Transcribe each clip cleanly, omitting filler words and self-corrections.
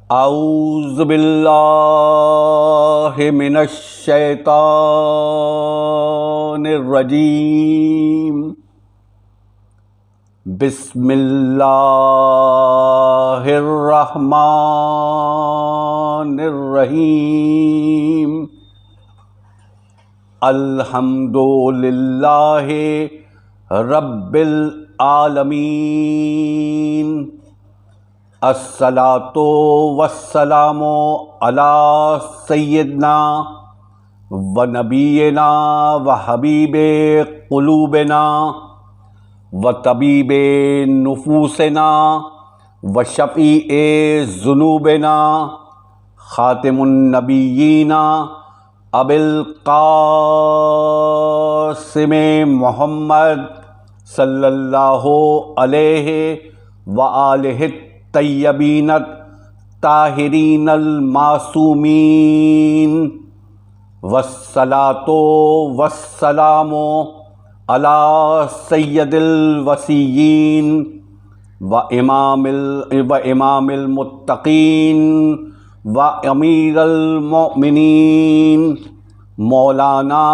اعوذ باللہ من الشیطان الرجیم بسم اللہ الرحمن الرحیم الحمد للہ رب العالمین الصلاۃ والسلام علی سیدنا و نبینا و حبیب قلوبنا و طبیب نفوسنا و شفیع ذنوبنا خاتم النبیین ابی القاسم محمد صلی اللہ علیہ وآلہ الطیبین الطاہرین المعصومین والصلاۃ والسلام علی سید الوصیین و امام المتقین و امیر المؤمنین مولانا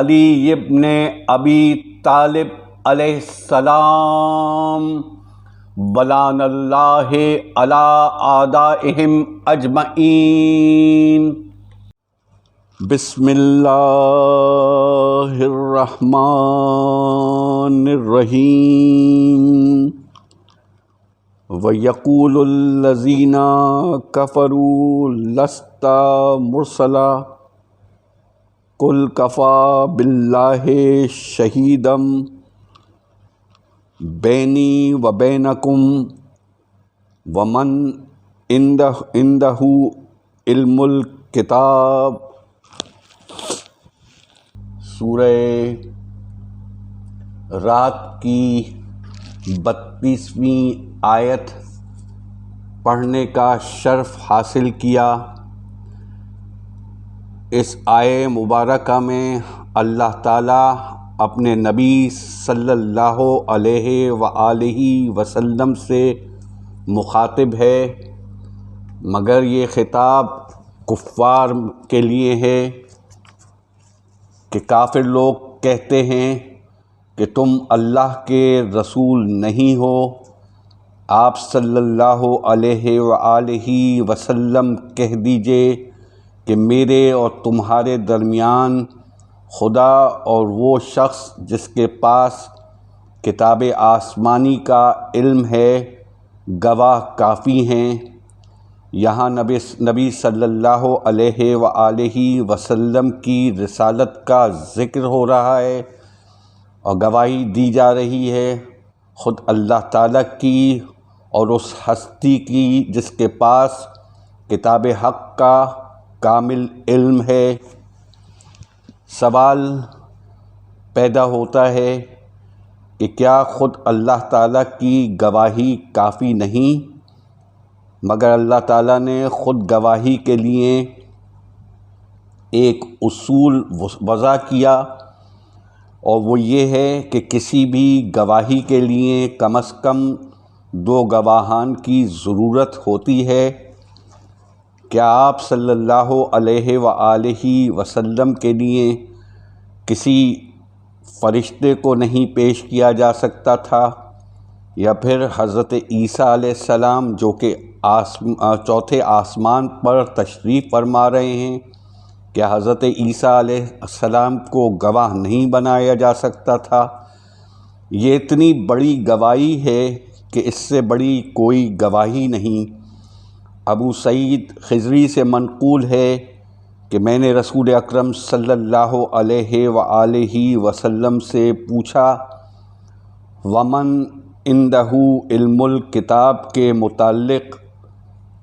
علی ابن ابی طالب علیہ السلام ولعن اللہ علی اعدائہم اجمعین۔ بسم اللہ الرحمن الرحیم۔ وَيَقُولُ الَّذِينَ كَفَرُوا لَسْتَ مُرْسَلًا قُلْ كَفَى بِاللَّهِ شَهِيدًا بَيْنِي وَبَيْنَكُمْ وَمَنْ عِنْدَهُ عِلْمُ الْكِتَابِ۔ سورہ رات کی 32ویں آیت پڑھنے کا شرف حاصل کیا۔ اس آیہ مبارکہ میں اللہ تعالیٰ اپنے نبی صلی اللہ علیہ وآلہ وسلم سے مخاطب ہے، مگر یہ خطاب کفار کے لیے ہے کہ کافر لوگ کہتے ہیں کہ تم اللہ کے رسول نہیں ہو۔ آپ صلی اللہ علیہ وآلہ وسلم کہہ دیجئے کہ میرے اور تمہارے درمیان خدا اور وہ شخص جس کے پاس کتاب آسمانی کا علم ہے گواہ کافی ہیں۔ یہاں نبی صلی اللہ علیہ وآلہ وسلم کی رسالت کا ذکر ہو رہا ہے اور گواہی دی جا رہی ہے خود اللہ تعالیٰ کی اور اس ہستی کی جس کے پاس کتاب حق کا کامل علم ہے۔ سوال پیدا ہوتا ہے کہ کیا خود اللہ تعالیٰ کی گواہی کافی نہیں؟ مگر اللہ تعالیٰ نے خود گواہی کے لیے ایک اصول وضع کیا، اور وہ یہ ہے کہ کسی بھی گواہی کے لیے کم از کم 2 گواہان کی ضرورت ہوتی ہے۔ کیا آپ صلی اللہ علیہ وآلہ وسلم کے لیے کسی فرشتے کو نہیں پیش کیا جا سکتا تھا؟ یا پھر حضرت عیسیٰ علیہ السلام جو کہ چوتھے آسمان پر تشریف فرما رہے ہیں، کیا حضرت عیسیٰ علیہ السلام کو گواہ نہیں بنایا جا سکتا تھا؟ یہ اتنی بڑی گواہی ہے کہ اس سے بڑی کوئی گواہی نہیں۔ ابو سعید خضری سے منقول ہے کہ میں نے رسول اکرم صلی اللہ علیہ وآلہ وسلم سے پوچھا ومن عندہ علم الکتاب کے متعلق،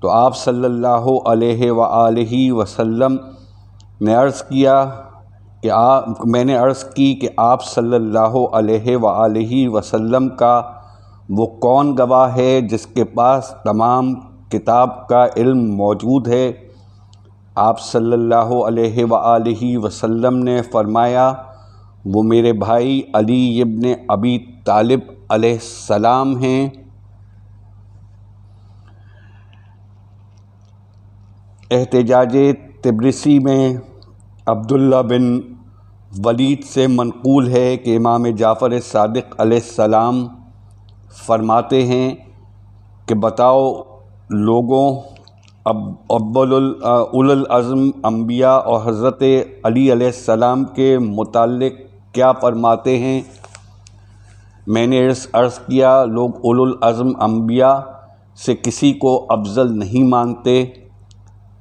تو آپ صلی اللہ علیہ وآلہ وسلم نے میں نے عرض کی کہ آپ صلی اللہ علیہ وآلہ وسلم کا وہ کون گواہ ہے جس کے پاس تمام کتاب کا علم موجود ہے؟ آپ صلی اللہ علیہ وآلہ وسلم نے فرمایا وہ میرے بھائی علی ابن ابی طالب علیہ السلام ہیں۔ احتجاج طبرسی میں عبداللہ بن ولید سے منقول ہے کہ امام جعفر صادق علیہ السلام فرماتے ہیں کہ بتاؤ لوگوں، اولو العزم انبیاء اور حضرت علی علیہ السلام کے متعلق کیا فرماتے ہیں؟ میں نے عرض کیا لوگ اولو العزم انبیاء سے کسی کو افضل نہیں مانتے۔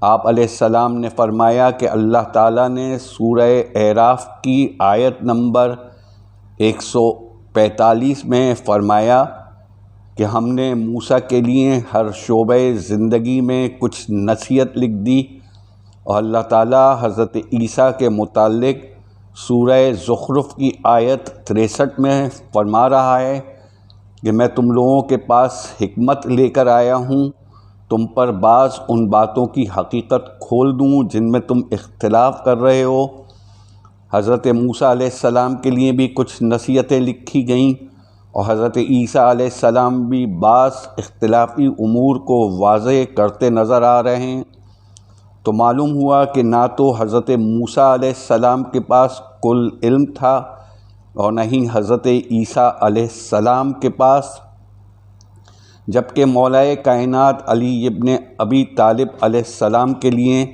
آپ علیہ السلام نے فرمایا کہ اللہ تعالیٰ نے سورہ اعراف کی آیت نمبر 145 میں فرمایا کہ ہم نے موسیٰ کے لیے ہر شعبہ زندگی میں کچھ نصیحت لکھ دی، اور اللہ تعالیٰ حضرت عیسیٰ کے متعلق سورہ زخرف کی آیت 63 میں فرما رہا ہے کہ میں تم لوگوں کے پاس حکمت لے کر آیا ہوں، تم پر بعض ان باتوں کی حقیقت کھول دوں جن میں تم اختلاف کر رہے ہو۔ حضرت موسیٰ علیہ السلام کے لیے بھی کچھ نصیحتیں لکھی گئیں، اور حضرت عیسیٰ علیہ السلام بھی بعض اختلافی امور کو واضح کرتے نظر آ رہے ہیں۔ تو معلوم ہوا کہ نہ تو حضرت موسیٰ علیہ السلام کے پاس کل علم تھا اور نہ ہی حضرت عیسیٰ علیہ السلام کے پاس، جبکہ مولا کائنات علی ابن ابی طالب علیہ السلام کے لیے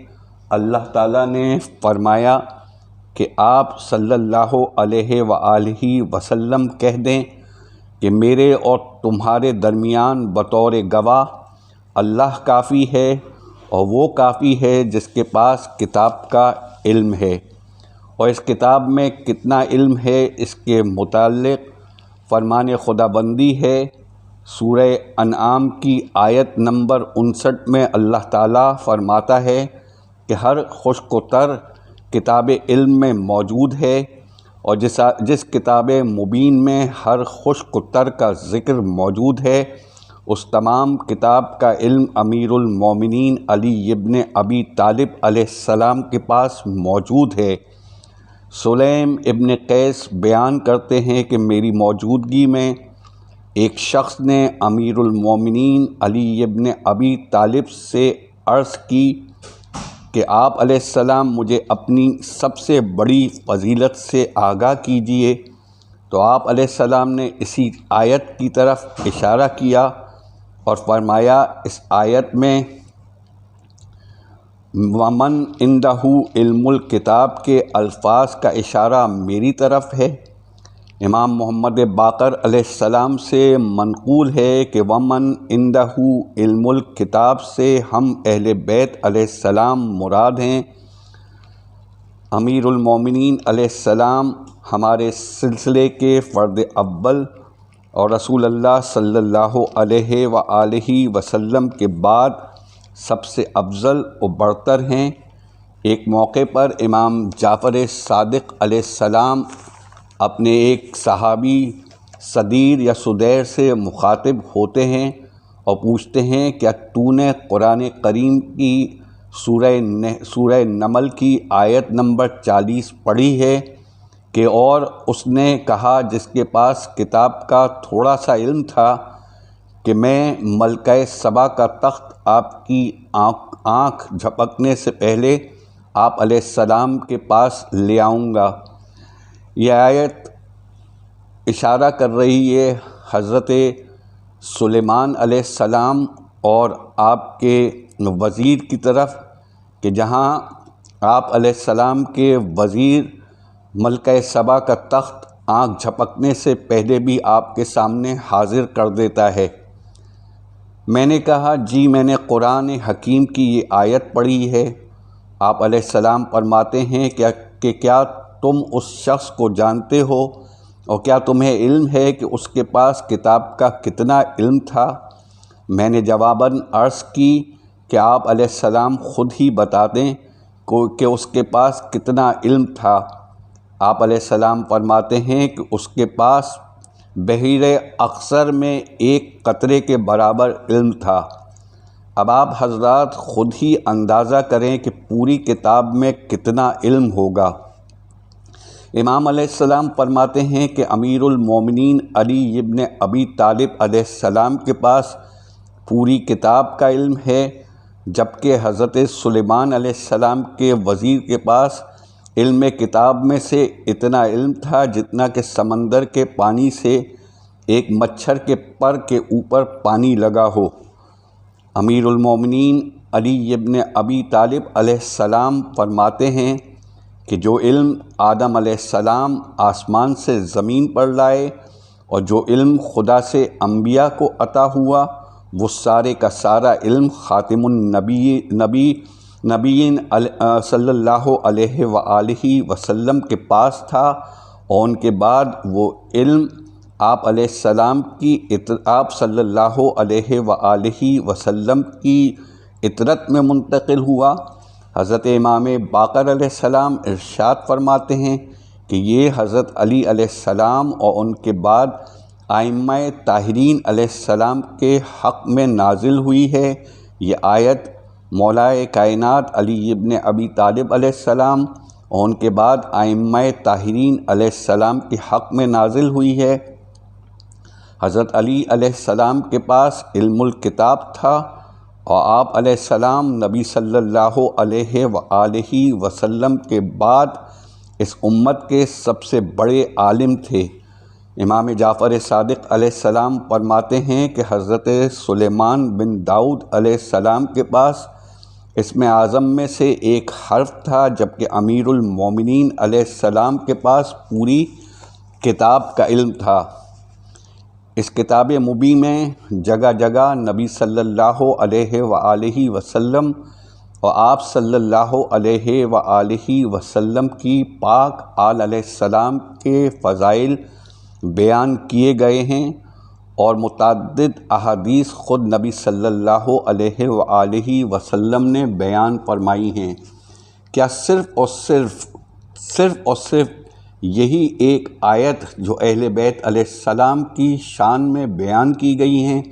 اللہ تعالیٰ نے فرمایا کہ آپ صلی اللہ علیہ وآلہ وسلم کہہ دیں کہ میرے اور تمہارے درمیان بطور گواہ اللہ کافی ہے، اور وہ کافی ہے جس کے پاس کتاب کا علم ہے، اور اس کتاب میں کتنا علم ہے اس کے متعلق فرمان خدا بندی ہے۔ سورہ انعام کی آیت نمبر 59 میں اللہ تعالیٰ فرماتا ہے کہ ہر خشک و تر کتاب علم میں موجود ہے، اور جس کتاب مبین میں ہر خشک و تر کا ذکر موجود ہے، اس تمام کتاب کا علم امیر المومنین علی ابن ابی طالب علیہ السلام کے پاس موجود ہے۔ سلیم ابن قیس بیان کرتے ہیں کہ میری موجودگی میں ایک شخص نے امیر المومنین علی ابن ابی طالب سے عرض کی کہ آپ علیہ السلام مجھے اپنی سب سے بڑی فضیلت سے آگاہ کیجیے، تو آپ علیہ السلام نے اسی آیت کی طرف اشارہ کیا اور فرمایا اس آیت میں ومن عندہ علم الکتاب کے الفاظ کا اشارہ میری طرف ہے۔ امام محمد باقر علیہ السلام سے منقول ہے کہ ومن عندہ علم الکتاب سے ہم اہل بیت علیہ السلام مراد ہیں۔ امیر المومنین علیہ السلام ہمارے سلسلے کے فرد اول اور رسول اللہ صلی اللہ علیہ وآلہ وسلم کے بعد سب سے افضل و برتر ہیں۔ ایک موقع پر امام جعفر صادق علیہ السلام اپنے ایک صحابی صدیر یا صدیر سے مخاطب ہوتے ہیں اور پوچھتے ہیں کیا تو نے قرآن کریم کی سورہ نمل کی آیت نمبر 40 پڑھی ہے کہ اور اس نے کہا جس کے پاس کتاب کا تھوڑا سا علم تھا کہ میں ملکہ سبا کا تخت آپ کی آنکھ جھپکنے سے پہلے آپ علیہ السلام کے پاس لے آؤں گا۔ یہ آیت اشارہ کر رہی ہے حضرت سلیمان علیہ السلام اور آپ کے وزیر کی طرف کہ جہاں آپ علیہ السلام کے وزیر ملکہ سبا کا تخت آنکھ جھپکنے سے پہلے بھی آپ کے سامنے حاضر کر دیتا ہے۔ میں نے کہا جی میں نے قرآن حکیم کی یہ آیت پڑھی ہے۔ آپ علیہ السلام فرماتے ہیں کہ کیا تم اس شخص کو جانتے ہو اور کیا تمہیں علم ہے کہ اس کے پاس کتاب کا کتنا علم تھا؟ میں نے جواباً عرض کی کہ آپ علیہ السلام خود ہی بتا دیں کہ اس کے پاس کتنا علم تھا۔ آپ علیہ السلام فرماتے ہیں کہ اس کے پاس بحیر اقصر میں ایک قطرے کے برابر علم تھا۔ اب آپ حضرات خود ہی اندازہ کریں کہ پوری کتاب میں کتنا علم ہوگا۔ امام علیہ السلام فرماتے ہیں کہ امیر المومنین علی ابن ابی طالب علیہ السلام کے پاس پوری کتاب کا علم ہے، جبکہ حضرت سلیمان علیہ السلام کے وزیر کے پاس علم کتاب میں سے اتنا علم تھا جتنا کہ سمندر کے پانی سے ایک مچھر کے پر کے اوپر پانی لگا ہو۔ امیر المومنین علی ابن ابی طالب علیہ السلام فرماتے ہیں کہ جو علم آدم علیہ السلام آسمان سے زمین پر لائے اور جو علم خدا سے انبیاء کو عطا ہوا وہ سارے کا سارا علم خاتم نبیین صلی اللہ علیہ وآلہ وسلم کے پاس تھا، اور ان کے بعد وہ علم آپ علیہ السلام کی آپ صلی اللہ علیہ وآلہ وسلم کی اطرت میں منتقل ہوا۔ حضرت امام باقر علیہ السلام ارشاد فرماتے ہیں کہ یہ حضرت علی علیہ السلام اور ان کے بعد ائمہ طاہرین علیہ السلام کے حق میں نازل ہوئی ہے۔ یہ آیت مولائے کائنات علی ابن ابی طالب علیہ السلام اور ان کے بعد ائمہ طاہرین علیہ السلام کے حق میں نازل ہوئی ہے۔ حضرت علی علیہ السلام کے پاس علم الکتاب تھا اور آپ علیہ السلام نبی صلی اللہ علیہ وآلہ وسلم کے بعد اس امت کے سب سے بڑے عالم تھے۔ امام جعفر صادق علیہ السلام فرماتے ہیں کہ حضرت سلیمان بن داؤد علیہ السلام کے پاس اسم اعظم میں سے ایک حرف تھا، جبکہ امیر المومنین علیہ السلام کے پاس پوری کتاب کا علم تھا۔ اس کتاب مبین میں جگہ جگہ نبی صلی اللہ علیہ وآلہ وسلم اور آپ صلی اللہ علیہ وآلہ وسلم کی پاک آل علیہ السلام کے فضائل بیان کیے گئے ہیں، اور متعدد احادیث خود نبی صلی اللہ علیہ وآلہ وسلم نے بیان فرمائی ہیں۔ کیا صرف یہی ایک آیت جو اہل بیت علیہ السلام کی شان میں بیان کی گئی ہیں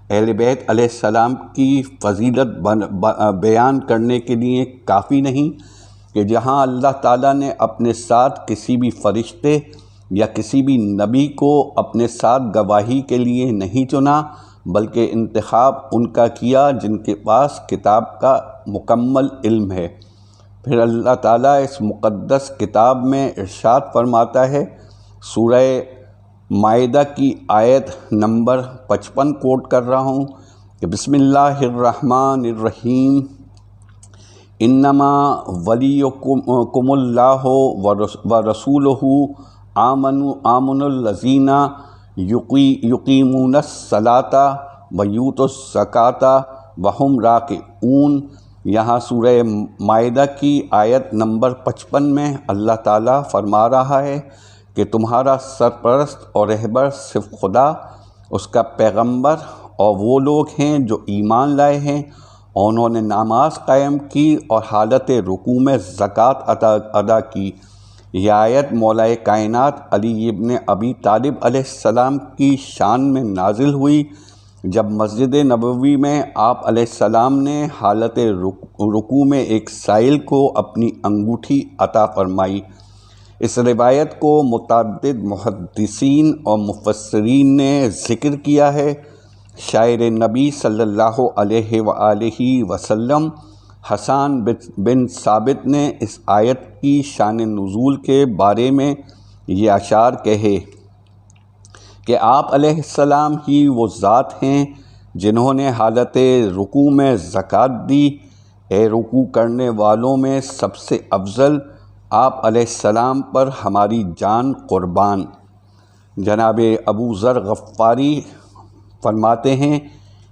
اہل بیت علیہ السلام کی فضیلت بیان کرنے کے لیے کافی نہیں کہ جہاں اللہ تعالیٰ نے اپنے ساتھ کسی بھی فرشتے یا کسی بھی نبی کو اپنے ساتھ گواہی کے لیے نہیں چنا، بلکہ انتخاب ان کا کیا جن کے پاس کتاب کا مکمل علم ہے۔ پھر اللہ تعالیٰ اس مقدس کتاب میں ارشاد فرماتا ہے، سورہ مائدہ کی آیت نمبر 55 کوٹ کر رہا ہوں کہ بسم اللہ الرحمن الرحیم، انما ولیکم اللہ ورسولہ آمنوا الذین یقیمون الصلاۃ ویؤتون الزکاۃ وہم راکعون۔ یہاں سورہ مائدہ کی آیت نمبر 55 میں اللہ تعالیٰ فرما رہا ہے کہ تمہارا سرپرست اور رہبر صرف خدا، اس کا پیغمبر اور وہ لوگ ہیں جو ایمان لائے ہیں اور انہوں نے نماز قائم کی اور حالت رکوع میں زکوٰۃ ادا کی۔ یہ آیت مولائے کائنات علی ابن ابی طالب علیہ السلام کی شان میں نازل ہوئی جب مسجد نبوی میں آپ علیہ السلام نے حالت رکوع میں ایک سائل کو اپنی انگوٹھی عطا فرمائی۔ اس روایت کو متعدد محدثین اور مفسرین نے ذکر کیا ہے۔ شاعر نبی صلی اللہ علیہ وآلہ وسلم حسان بن ثابت نے اس آیت کی شان نزول کے بارے میں یہ اشعار کہے کہ آپ علیہ السلام ہی وہ ذات ہیں جنہوں نے حالت رکوع میں زکوٰۃ دی۔ اے رکوع کرنے والوں میں سب سے افضل، آپ علیہ السلام پر ہماری جان قربان۔ جناب ابو ذر غفاری فرماتے ہیں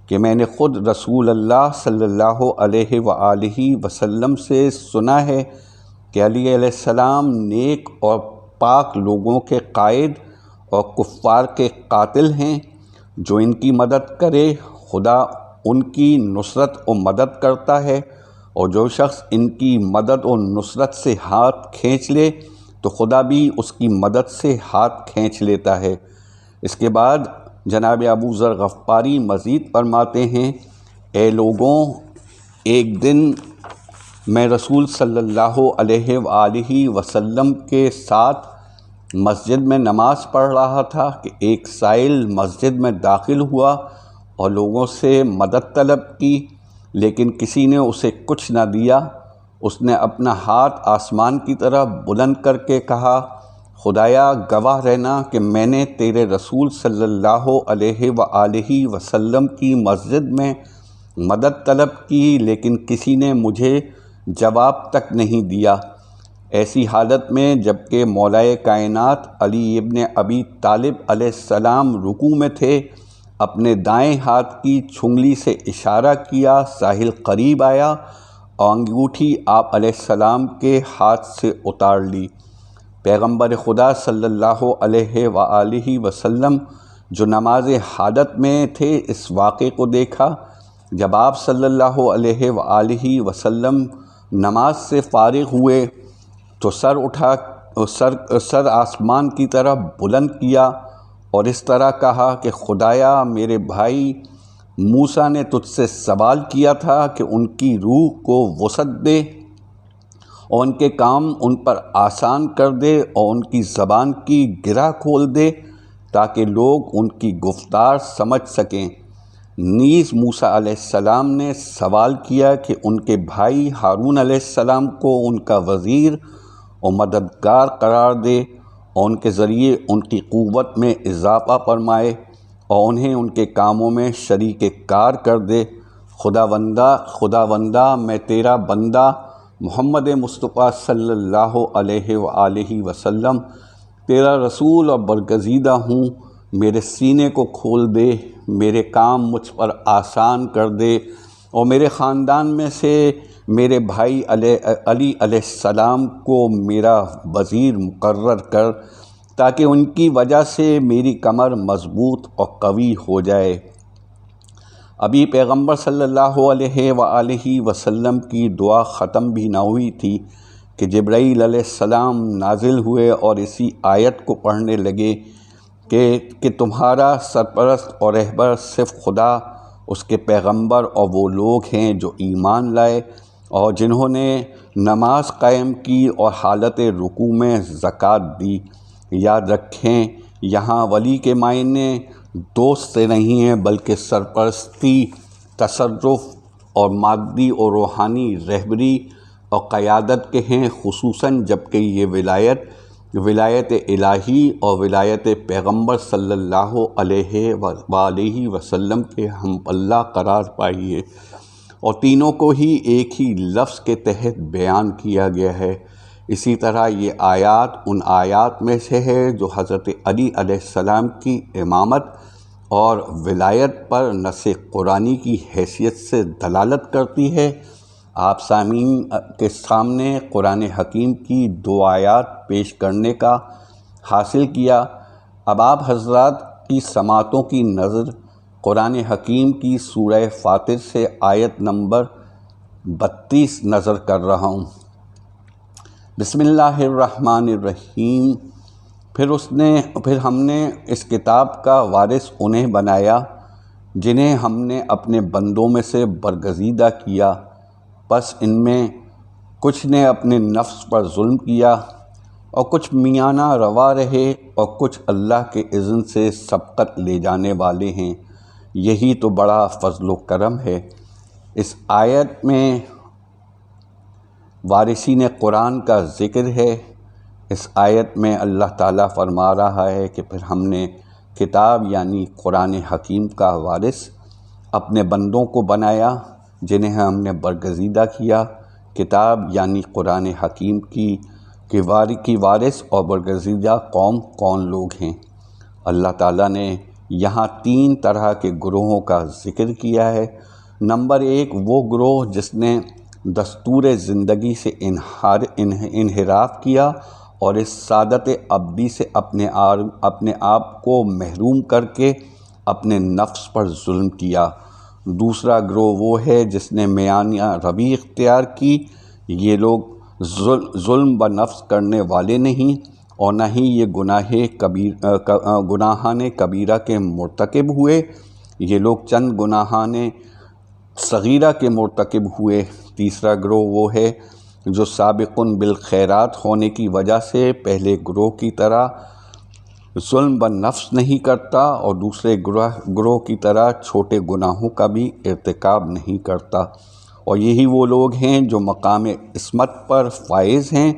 کہ میں نے خود رسول اللہ صلی اللہ علیہ وآلہ وسلم سے سنا ہے کہ علی علیہ السلام نیک اور پاک لوگوں کے قائد اور کفار کے قاتل ہیں۔ جو ان کی مدد کرے خدا ان کی نصرت و مدد کرتا ہے، اور جو شخص ان کی مدد و نصرت سے ہاتھ کھینچ لے تو خدا بھی اس کی مدد سے ہاتھ کھینچ لیتا ہے۔ اس کے بعد جناب ابو ذر غفاری مزید فرماتے ہیں، اے لوگوں، ایک دن میں رسول صلی اللہ علیہ وآلہ وسلم کے ساتھ مسجد میں نماز پڑھ رہا تھا کہ ایک سائل مسجد میں داخل ہوا اور لوگوں سے مدد طلب کی۔ لیکن کسی نے اسے کچھ نہ دیا۔ اس نے اپنا ہاتھ آسمان کی طرف بلند کر کے کہا، خدایا گواہ رہنا کہ میں نے تیرے رسول صلی اللہ علیہ وآلہ وسلم کی مسجد میں مدد طلب کی، لیکن کسی نے مجھے جواب تک نہیں دیا۔ ایسی حالت میں جبکہ مولائے کائنات علی ابن ابی طالب علیہ السلام رکوع میں تھے، اپنے دائیں ہاتھ کی چھنگلی سے اشارہ کیا، ساحل قریب آیا اور انگوٹھی آپ علیہ السلام کے ہاتھ سے اتار لی۔ پیغمبر خدا صلی اللہ علیہ وآلہ وسلم جو نماز حاجت میں تھے اس واقعے کو دیکھا۔ جب آپ صلی اللہ علیہ وآلہ وسلم نماز سے فارغ ہوئے تو سر آسمان کی طرف بلند کیا اور اس طرح کہا کہ خدایا میرے بھائی موسیٰ نے تجھ سے سوال کیا تھا کہ ان کی روح کو وسعت دے اور ان کے کام ان پر آسان کر دے اور ان کی زبان کی گرہ کھول دے تاکہ لوگ ان کی گفتار سمجھ سکیں۔ نیز موسیٰ علیہ السلام نے سوال کیا کہ ان کے بھائی ہارون علیہ السلام کو ان کا وزیر اور مددگار قرار دے اور ان کے ذریعے ان کی قوت میں اضافہ فرمائے اور انہیں ان کے کاموں میں شریک کار کر دے۔ خداوندہ میں تیرا بندہ محمد مصطفیٰ صلی اللہ علیہ وآلہ وسلم تیرا رسول اور برگزیدہ ہوں، میرے سینے کو کھول دے، میرے کام مجھ پر آسان کر دے اور میرے خاندان میں سے میرے بھائی علی علیہ السلام کو میرا وزیر مقرر کر تاکہ ان کی وجہ سے میری کمر مضبوط اور قوی ہو جائے۔ ابھی پیغمبر صلی اللہ علیہ وآلہ وسلم کی دعا ختم بھی نہ ہوئی تھی کہ جبرائیل علیہ السلام نازل ہوئے اور اسی آیت کو پڑھنے لگے کہ تمہارا سرپرست اور رہبر صرف خدا، اس کے پیغمبر اور وہ لوگ ہیں جو ایمان لائے اور جنہوں نے نماز قائم کی اور حالت رکوع میں زکوٰۃ دی۔ یاد رکھیں یہاں ولی کے معنی دوست سے نہیں ہیں بلکہ سرپرستی، تصرف اور مادی اور روحانی رہبری اور قیادت کے ہیں، خصوصاً جبکہ یہ ولایت الہی اور ولایت پیغمبر صلی اللہ علیہ وآلہ وسلم کے ہم پلہ قرار پائی ہے اور تینوں کو ہی ایک ہی لفظ کے تحت بیان کیا گیا ہے۔ اسی طرح یہ آیات ان آیات میں سے ہے جو حضرت علی علیہ السلام کی امامت اور ولایت پر نص قرآنی کی حیثیت سے دلالت کرتی ہے۔ آپ سامعین کے سامنے قرآن حکیم کی دو آیات پیش کرنے کا حاصل کیا۔ اب آپ حضرات کی سماعتوں کی نظر قرآن حکیم کی سورہ فاطر سے آیت نمبر 32 نظر کر رہا ہوں۔ بسم اللہ الرحمن الرحیم۔ پھر ہم نے اس کتاب کا وارث انہیں بنایا جنہیں ہم نے اپنے بندوں میں سے برگزیدہ کیا، پس ان میں کچھ نے اپنے نفس پر ظلم کیا اور کچھ میانہ روا رہے اور کچھ اللہ کے اذن سے سبقت لے جانے والے ہیں، یہی تو بڑا فضل و کرم ہے۔ اس آیت میں وارثین قرآن کا ذکر ہے۔ اس آیت میں اللہ تعالیٰ فرما رہا ہے کہ پھر ہم نے کتاب یعنی قرآن حکیم کا وارث اپنے بندوں کو بنایا جنہیں ہم نے برگزیدہ کیا۔ کتاب یعنی قرآن حکیم کی وارث اور برگزیدہ قوم کون لوگ ہیں؟ اللہ تعالیٰ نے یہاں 3 طرح کے گروہوں کا ذکر کیا ہے۔ نمبر 1 وہ گروہ جس نے دستور زندگی سے انحراف کیا اور اس سعادت ابدی سے اپنے آپ کو محروم کر کے اپنے نفس پر ظلم کیا۔ دوسرا گروہ وہ ہے جس نے میانہ روی اختیار کی۔ یہ لوگ ظلم بنفس کرنے والے نہیں اور نہ ہی یہ گناہان کبیرہ کے مرتکب ہوئے، یہ لوگ چند گناہان صغیرہ کے مرتکب ہوئے۔ تیسرا گروہ وہ ہے جو سابقٌ بالخیرات ہونے کی وجہ سے پہلے گروہ کی طرح ظلم بالنفس نہیں کرتا اور دوسرے گروہ کی طرح چھوٹے گناہوں کا بھی ارتکاب نہیں کرتا، اور یہی وہ لوگ ہیں جو مقام عصمت پر فائز ہیں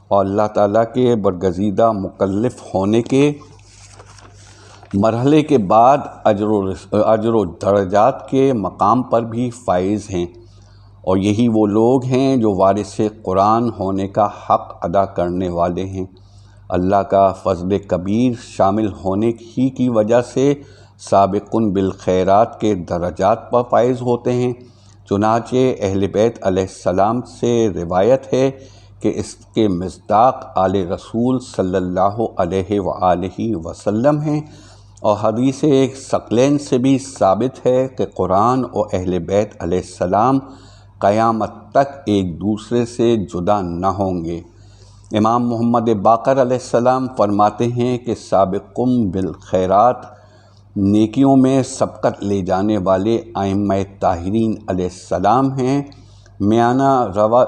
اور اللہ تعالیٰ کے برگزیدہ مکلف ہونے کے مرحلے کے بعد اجر و درجات کے مقام پر بھی فائز ہیں، اور یہی وہ لوگ ہیں جو وارث قرآن ہونے کا حق ادا کرنے والے ہیں۔ اللہ کا فضل کبیر شامل ہونے ہی کی وجہ سے سابقون بالخیرات کے درجات پر فائز ہوتے ہیں۔ چنانچہ اہل بیت علیہ السلام سے روایت ہے کہ اس کے مصداق آل رسول صلی اللہ علیہ وآلہ وسلم ہیں، اور حدیث ثقلین سے بھی ثابت ہے کہ قرآن اور اہل بیت علیہ السلام قیامت تک ایک دوسرے سے جدا نہ ہوں گے۔ امام محمد باقر علیہ السلام فرماتے ہیں کہ سابقون بالخیرات نیکیوں میں سبقت لے جانے والے ائمہ طاہرین علیہ السلام ہیں۔ میانہ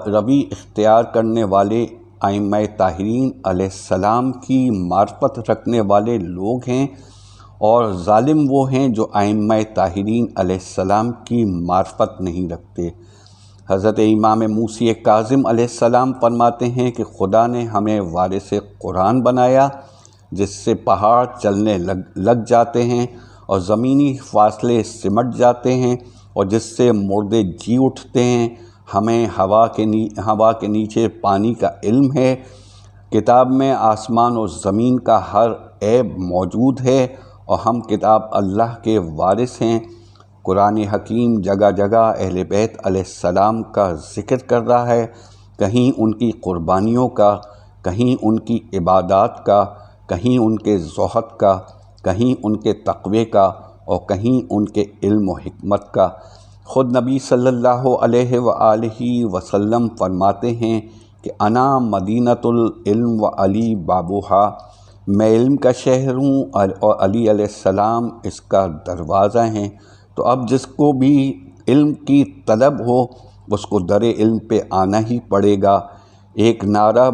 روی اختیار کرنے والے ائمہ طاہرین علیہ السلام کی معرفت رکھنے والے لوگ ہیں، اور ظالم وہ ہیں جو ائمہ طاہرین علیہ السلام کی معرفت نہیں رکھتے۔ حضرت امام موسی کاظم علیہ السلام فرماتے ہیں کہ خدا نے ہمیں وارث قرآن بنایا، جس سے پہاڑ چلنے لگ جاتے ہیں اور زمینی فاصلے سمٹ جاتے ہیں، اور جس سے مردے جی اٹھتے ہیں۔ ہمیں ہوا کے نیچے پانی کا علم ہے۔ کتاب میں آسمان اور زمین کا ہر عیب موجود ہے، اور ہم کتاب اللہ کے وارث ہیں۔ قرآن حکیم جگہ جگہ اہل بیت علیہ السلام کا ذکر کر رہا ہے، کہیں ان کی قربانیوں کا، کہیں ان کی عبادات کا، کہیں ان کے زہد کا، کہیں ان کے تقوی کا، اور کہیں ان کے علم و حکمت کا۔ خود نبی صلی اللہ علیہ وآلہ وسلم فرماتے ہیں کہ انا مدینۃ العلم و علی بابوہا، میں علم کا شہر ہوں اور علی علیہ السلام اس کا دروازہ ہیں۔ تو اب جس کو بھی علم کی طلب ہو اس کو در علم پہ آنا ہی پڑے گا۔ ایک نعرہ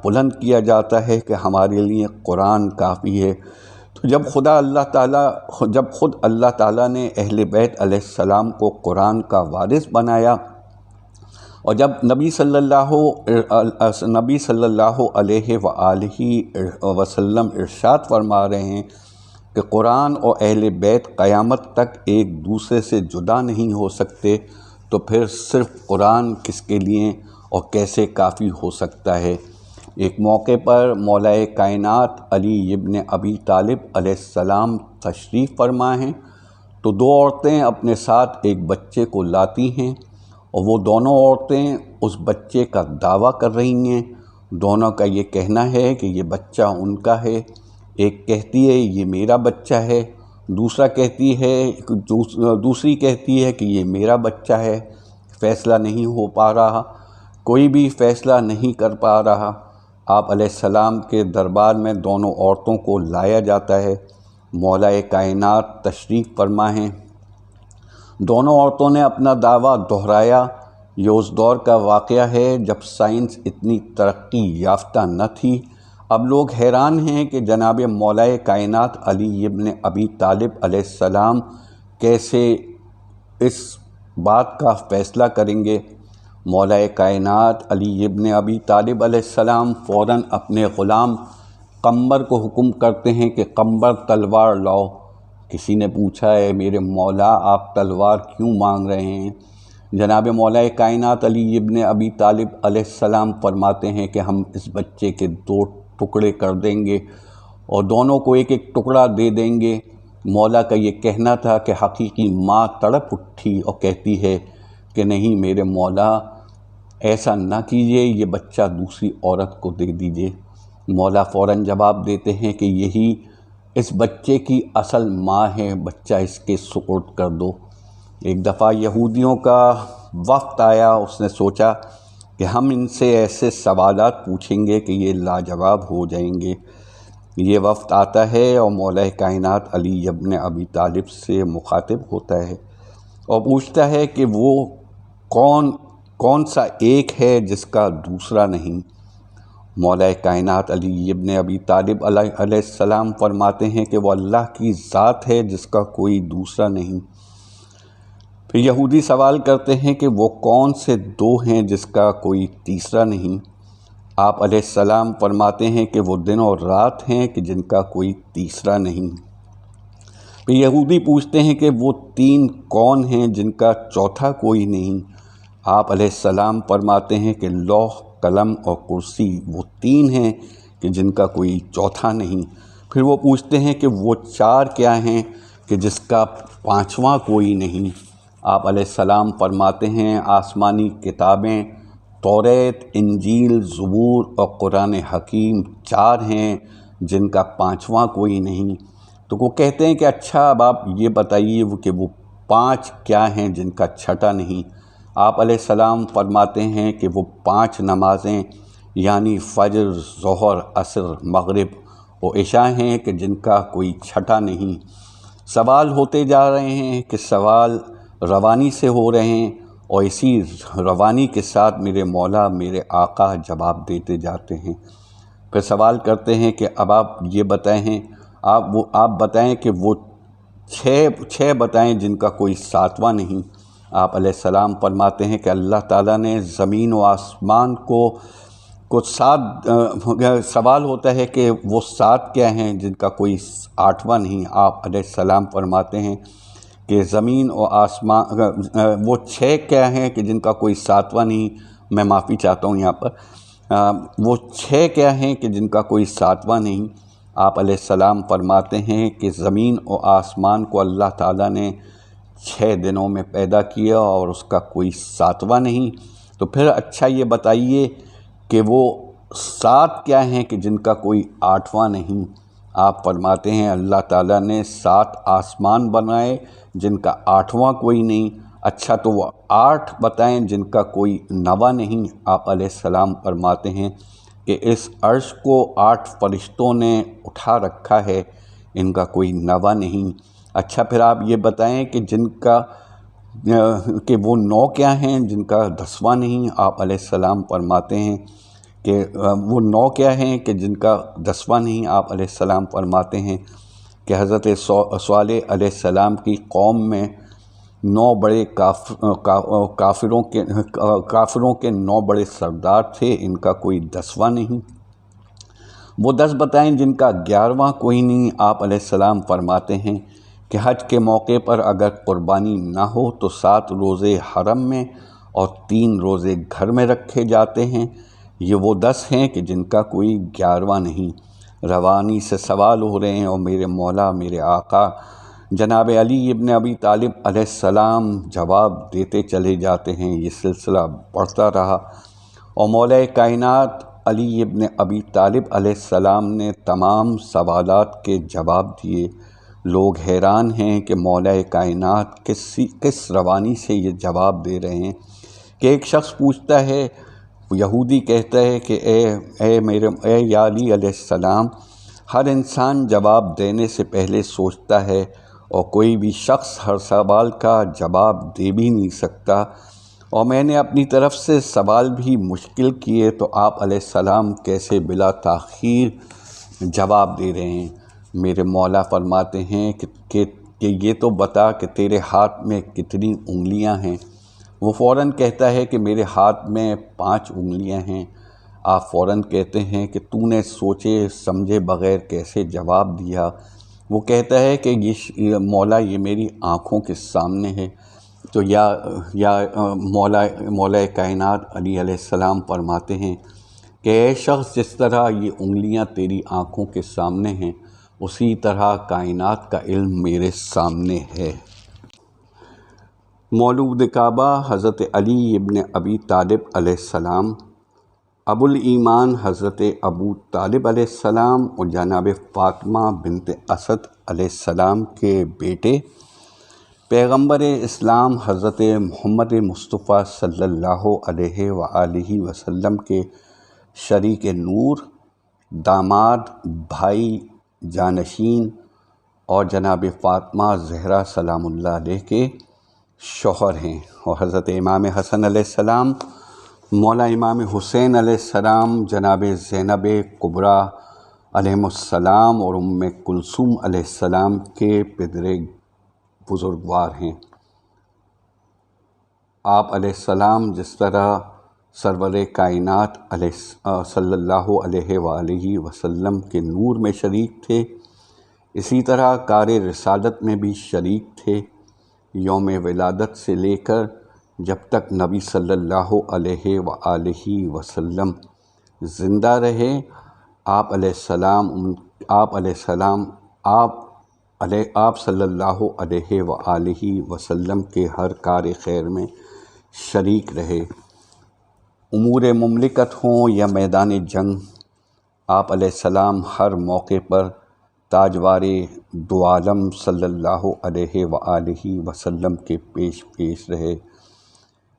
بلند کیا جاتا ہے کہ ہمارے لیے قرآن کافی ہے۔ تو جب خود اللہ تعالیٰ نے اہل بیت علیہ السلام کو قرآن کا وارث بنایا، اور جب نبی صلی اللہ علیہ وآلہ وسلم ارشاد فرما رہے ہیں کہ قرآن اور اہل بیت قیامت تک ایک دوسرے سے جدا نہیں ہو سکتے، تو پھر صرف قرآن کس کے لیے اور کیسے کافی ہو سکتا ہے۔ ایک موقع پر مولا کائنات علی ابن ابی طالب علیہ السلام تشریف فرما ہیں، تو دو عورتیں اپنے ساتھ ایک بچے کو لاتی ہیں، اور وہ دونوں عورتیں اس بچے کا دعویٰ کر رہی ہیں۔ دونوں کا یہ کہنا ہے کہ یہ بچہ ان کا ہے۔ ایک کہتی ہے یہ میرا بچہ ہے، دوسری کہتی ہے کہ یہ میرا بچہ ہے۔ فیصلہ نہیں ہو پا رہا، کوئی بھی فیصلہ نہیں کر پا رہا۔ آپ علیہ السلام کے دربار میں دونوں عورتوں کو لایا جاتا ہے۔ مولا کائنات تشریف فرما ہیں۔ دونوں عورتوں نے اپنا دعویٰ دہرایا۔ یہ اس دور کا واقعہ ہے جب سائنس اتنی ترقی یافتہ نہ تھی۔ اب لوگ حیران ہیں کہ جناب مولا کائنات علی ابن ابی طالب علیہ السلام کیسے اس بات کا فیصلہ کریں گے۔ مولا کائنات علی ابن ابی طالب علیہ السلام فوراً اپنے غلام قمبر کو حکم کرتے ہیں کہ قمبر تلوار لاؤ۔ کسی نے پوچھا ہے میرے مولا آپ تلوار کیوں مانگ رہے ہیں؟ جناب مولا کائنات علی ابن ابی طالب علیہ السلام فرماتے ہیں کہ ہم اس بچے کے 2 ٹکڑے کر دیں گے اور دونوں کو ایک ایک ٹکڑا دے دیں گے۔ مولا کا یہ کہنا تھا کہ حقیقی ماں تڑپ اٹھی اور کہتی ہے کہ نہیں میرے مولا ایسا نہ کیجیے، یہ بچہ دوسری عورت کو دے دیجیے۔ مولا فوراً جواب دیتے ہیں کہ یہی اس بچے کی اصل ماں ہے، بچہ اس کے سپرد کر دو۔ ایک دفعہ یہودیوں کا وفد آیا، اس نے سوچا کہ ہم ان سے ایسے سوالات پوچھیں گے کہ یہ لاجواب ہو جائیں گے۔ یہ وفد آتا ہے اور مولا کائنات علی ابن ابی طالب سے مخاطب ہوتا ہے اور پوچھتا ہے کہ وہ کون سا ایک ہے جس کا دوسرا نہیں؟ مولا کائنات علی ابن ابی طالب علیہ السلام فرماتے ہیں کہ وہ اللہ کی ذات ہے جس کا کوئی دوسرا نہیں۔ پھر یہودی سوال کرتے ہیں کہ وہ کون سے دو ہیں جس کا کوئی تیسرا نہیں؟ آپ علیہ السلام فرماتے ہیں کہ وہ دن اور رات ہیں کہ جن کا کوئی تیسرا نہیں۔ پھر یہودی پوچھتے ہیں کہ وہ تین کون ہیں جن کا چوتھا کوئی نہیں؟ آپ علیہ السلام فرماتے ہیں کہ لوح، قلم اور کرسی وہ تین ہیں کہ جن کا کوئی چوتھا نہیں۔ پھر وہ پوچھتے ہیں کہ وہ چار کیا ہیں کہ جس کا پانچواں کوئی نہیں؟ آپ علیہ السلام فرماتے ہیں آسمانی کتابیں توریت، انجیل، زبور اور قرآن حکیم چار ہیں جن کا پانچواں کوئی نہیں۔ تو وہ کہتے ہیں کہ اچھا اب آپ یہ بتائیے کہ وہ پانچ کیا ہیں جن کا چھٹا نہیں؟ آپ علیہ السلام فرماتے ہیں کہ وہ پانچ نمازیں یعنی فجر، ظہر، عصر، مغرب و عشاء ہیں کہ جن کا کوئی چھٹا نہیں۔ سوال ہوتے جا رہے ہیں کہ سوال روانی سے ہو رہے ہیں اور اسی روانی کے ساتھ میرے مولا، میرے آقا جواب دیتے جاتے ہیں۔ پھر سوال کرتے ہیں کہ اب آپ یہ بتائیں، آپ بتائیں کہ وہ چھ بتائیں جن کا کوئی ساتواں نہیں۔ آپ علیہ السلام فرماتے ہیں کہ اللہ تعالیٰ نے زمین و آسمان کو سات، سوال ہوتا ہے کہ وہ سات کیا ہیں جن کا کوئی آٹھواں نہیں؟ آپ علیہ السلام فرماتے ہیں کہ زمین و آسمان، وہ چھ کیا ہیں کہ جن کا کوئی ساتواں نہیں؟ میں معافی چاہتا ہوں یہاں پر، وہ چھ کیا ہیں کہ جن کا کوئی ساتواں نہیں؟ آپ علیہ السلام فرماتے ہیں کہ زمین و آسمان کو اللہ تعالیٰ نے 6 دنوں میں پیدا کیا اور اس کا کوئی ساتواں نہیں۔ تو پھر اچھا یہ بتائیے کہ وہ 7 کیا ہیں کہ جن کا کوئی آٹھواں نہیں؟ آپ فرماتے ہیں اللہ تعالیٰ نے 7 آسمان بنائے جن کا آٹھواں کوئی نہیں۔ اچھا تو وہ 8 بتائیں جن کا کوئی نواں نہیں؟ آپ علیہ السلام فرماتے ہیں کہ اس عرش کو 8 فرشتوں نے اٹھا رکھا ہے، ان کا کوئی نواں نہیں۔ اچھا پھر آپ یہ بتائیں کہ کہ وہ 9 کیا ہیں جن کا 10واں نہیں؟ آپ علیہ السلام فرماتے ہیں کہ وہ 9 کیا ہیں کہ جن کا 10واں نہیں؟ آپ علیہ السلام فرماتے ہیں کہ حضرت صالح علیہ السلام کی قوم میں 9 بڑے کافروں کے 9 بڑے سردار تھے، ان کا کوئی 10واں نہیں۔ وہ 10 بتائیں جن کا 11واں کوئی نہیں؟ آپ علیہ السلام فرماتے ہیں کہ حج کے موقع پر اگر قربانی نہ ہو تو 7 روزے حرم میں اور 3 روزے گھر میں رکھے جاتے ہیں، یہ وہ 10 ہیں کہ جن کا کوئی 11واں نہیں۔ روانی سے سوال ہو رہے ہیں اور میرے مولا، میرے آقا جناب علی ابن ابی طالب علیہ السلام جواب دیتے چلے جاتے ہیں۔ یہ سلسلہ بڑھتا رہا اور مولا کائنات علی ابن ابی طالب علیہ السلام نے تمام سوالات کے جواب دیے۔ لوگ حیران ہیں کہ مولا کائنات کس روانی سے یہ جواب دے رہے ہیں کہ ایک شخص پوچھتا ہے، یہودی کہتا ہے کہ اے یا علی علیہ السلام، ہر انسان جواب دینے سے پہلے سوچتا ہے اور کوئی بھی شخص ہر سوال کا جواب دے بھی نہیں سکتا، اور میں نے اپنی طرف سے سوال بھی مشکل کیے تو آپ علیہ السلام کیسے بلا تاخیر جواب دے رہے ہیں؟ میرے مولا فرماتے ہیں کہ یہ تو بتا کہ تیرے ہاتھ میں کتنی انگلیاں ہیں؟ وہ فوراً کہتا ہے کہ میرے ہاتھ میں 5 انگلیاں ہیں۔ آپ فوراً کہتے ہیں کہ تو نے سوچے سمجھے بغیر کیسے جواب دیا؟ وہ کہتا ہے کہ یہ مولا یہ میری آنکھوں کے سامنے ہے۔ تو یا مولا کائنات علی علیہ السلام فرماتے ہیں کہ اے شخص، جس طرح یہ انگلیاں تیری آنکھوں کے سامنے ہیں اسی طرح کائنات کا علم میرے سامنے ہے۔ مولود کعبہ حضرت علی ابن ابی طالب علیہ السلام، ابو الایمان حضرت ابو طالب علیہ السلام اور جناب فاطمہ بنت اسد علیہ السلام کے بیٹے، پیغمبر اسلام حضرت محمد مصطفیٰ صلی اللہ علیہ وآلہ وسلم کے شریک نور، داماد، بھائی، جانشین اور جناب فاطمہ زہرا سلام اللہ علیہ کے شوہر ہیں، اور حضرت امام حسن علیہ السلام مولا امام حسین علیہ السلام جناب زینب کبریٰ علیہم السلام اور ام کلثوم علیہ السلام کے پدر بزرگوار ہیں۔ آپ علیہ السلام جس طرح سرور کائنات صلی اللہ علیہ وآلہ وسلم کے نور میں شریک تھے، اسی طرح کار رسالت میں بھی شریک تھے۔ یوم ولادت سے لے کر جب تک نبی صلی اللہ علیہ وآلہ وسلم زندہ رہے، آپ صلی اللہ علیہ وآلہ وسلم کے ہر کار خیر میں شریک رہے۔ امور مملکت ہوں یا میدان جنگ، آپ علیہ السلام ہر موقع پر تاجوار دو عالم صلی اللہ علیہ وآلہ وسلم کے پیش رہے۔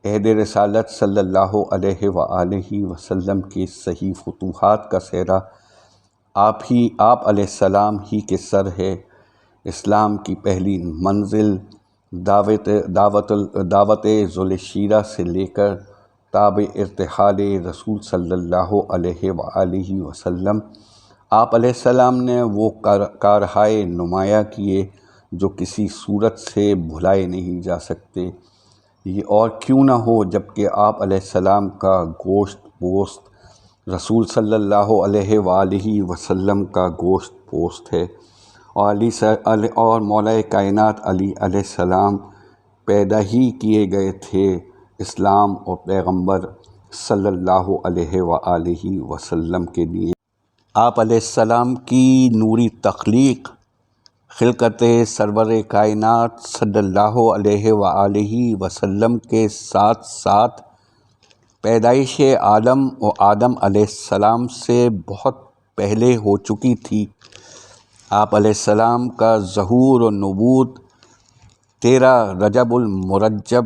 عہد رسالت صلی اللہ علیہ وآلہ وسلم کے صحیح فتوحات کا سہرا آپ علیہ السلام ہی کے سر ہے۔ اسلام کی پہلی منزل دعوت ذوالشیرہ سے لے کر تاب ارتحال رسول صلی اللہ علیہ وآلہ وسلم، آپ علیہ السلام نے وہ کارہائے نمایاں کیے جو کسی صورت سے بھلائے نہیں جا سکتے۔ یہ اور کیوں نہ ہو جبکہ آپ علیہ السلام کا گوشت پوست رسول صلی اللہ علیہ وآلہ وسلم کا گوشت پوست ہے، اور مولا کائنات علی علیہ السلام پیدا ہی کیے گئے تھے اسلام اور پیغمبر صلی اللہ علیہ وآلہ وسلم کے لیے۔ آپ علیہ السلام کی نوری تخلیق، خلقت سرور کائنات صلی اللہ علیہ وآلہ وسلم کے ساتھ ساتھ پیدائش عالم و آدم علیہ السلام سے بہت پہلے ہو چکی تھی۔ آپ علیہ السلام کا ظہور و نبوت 13 رجب المرجب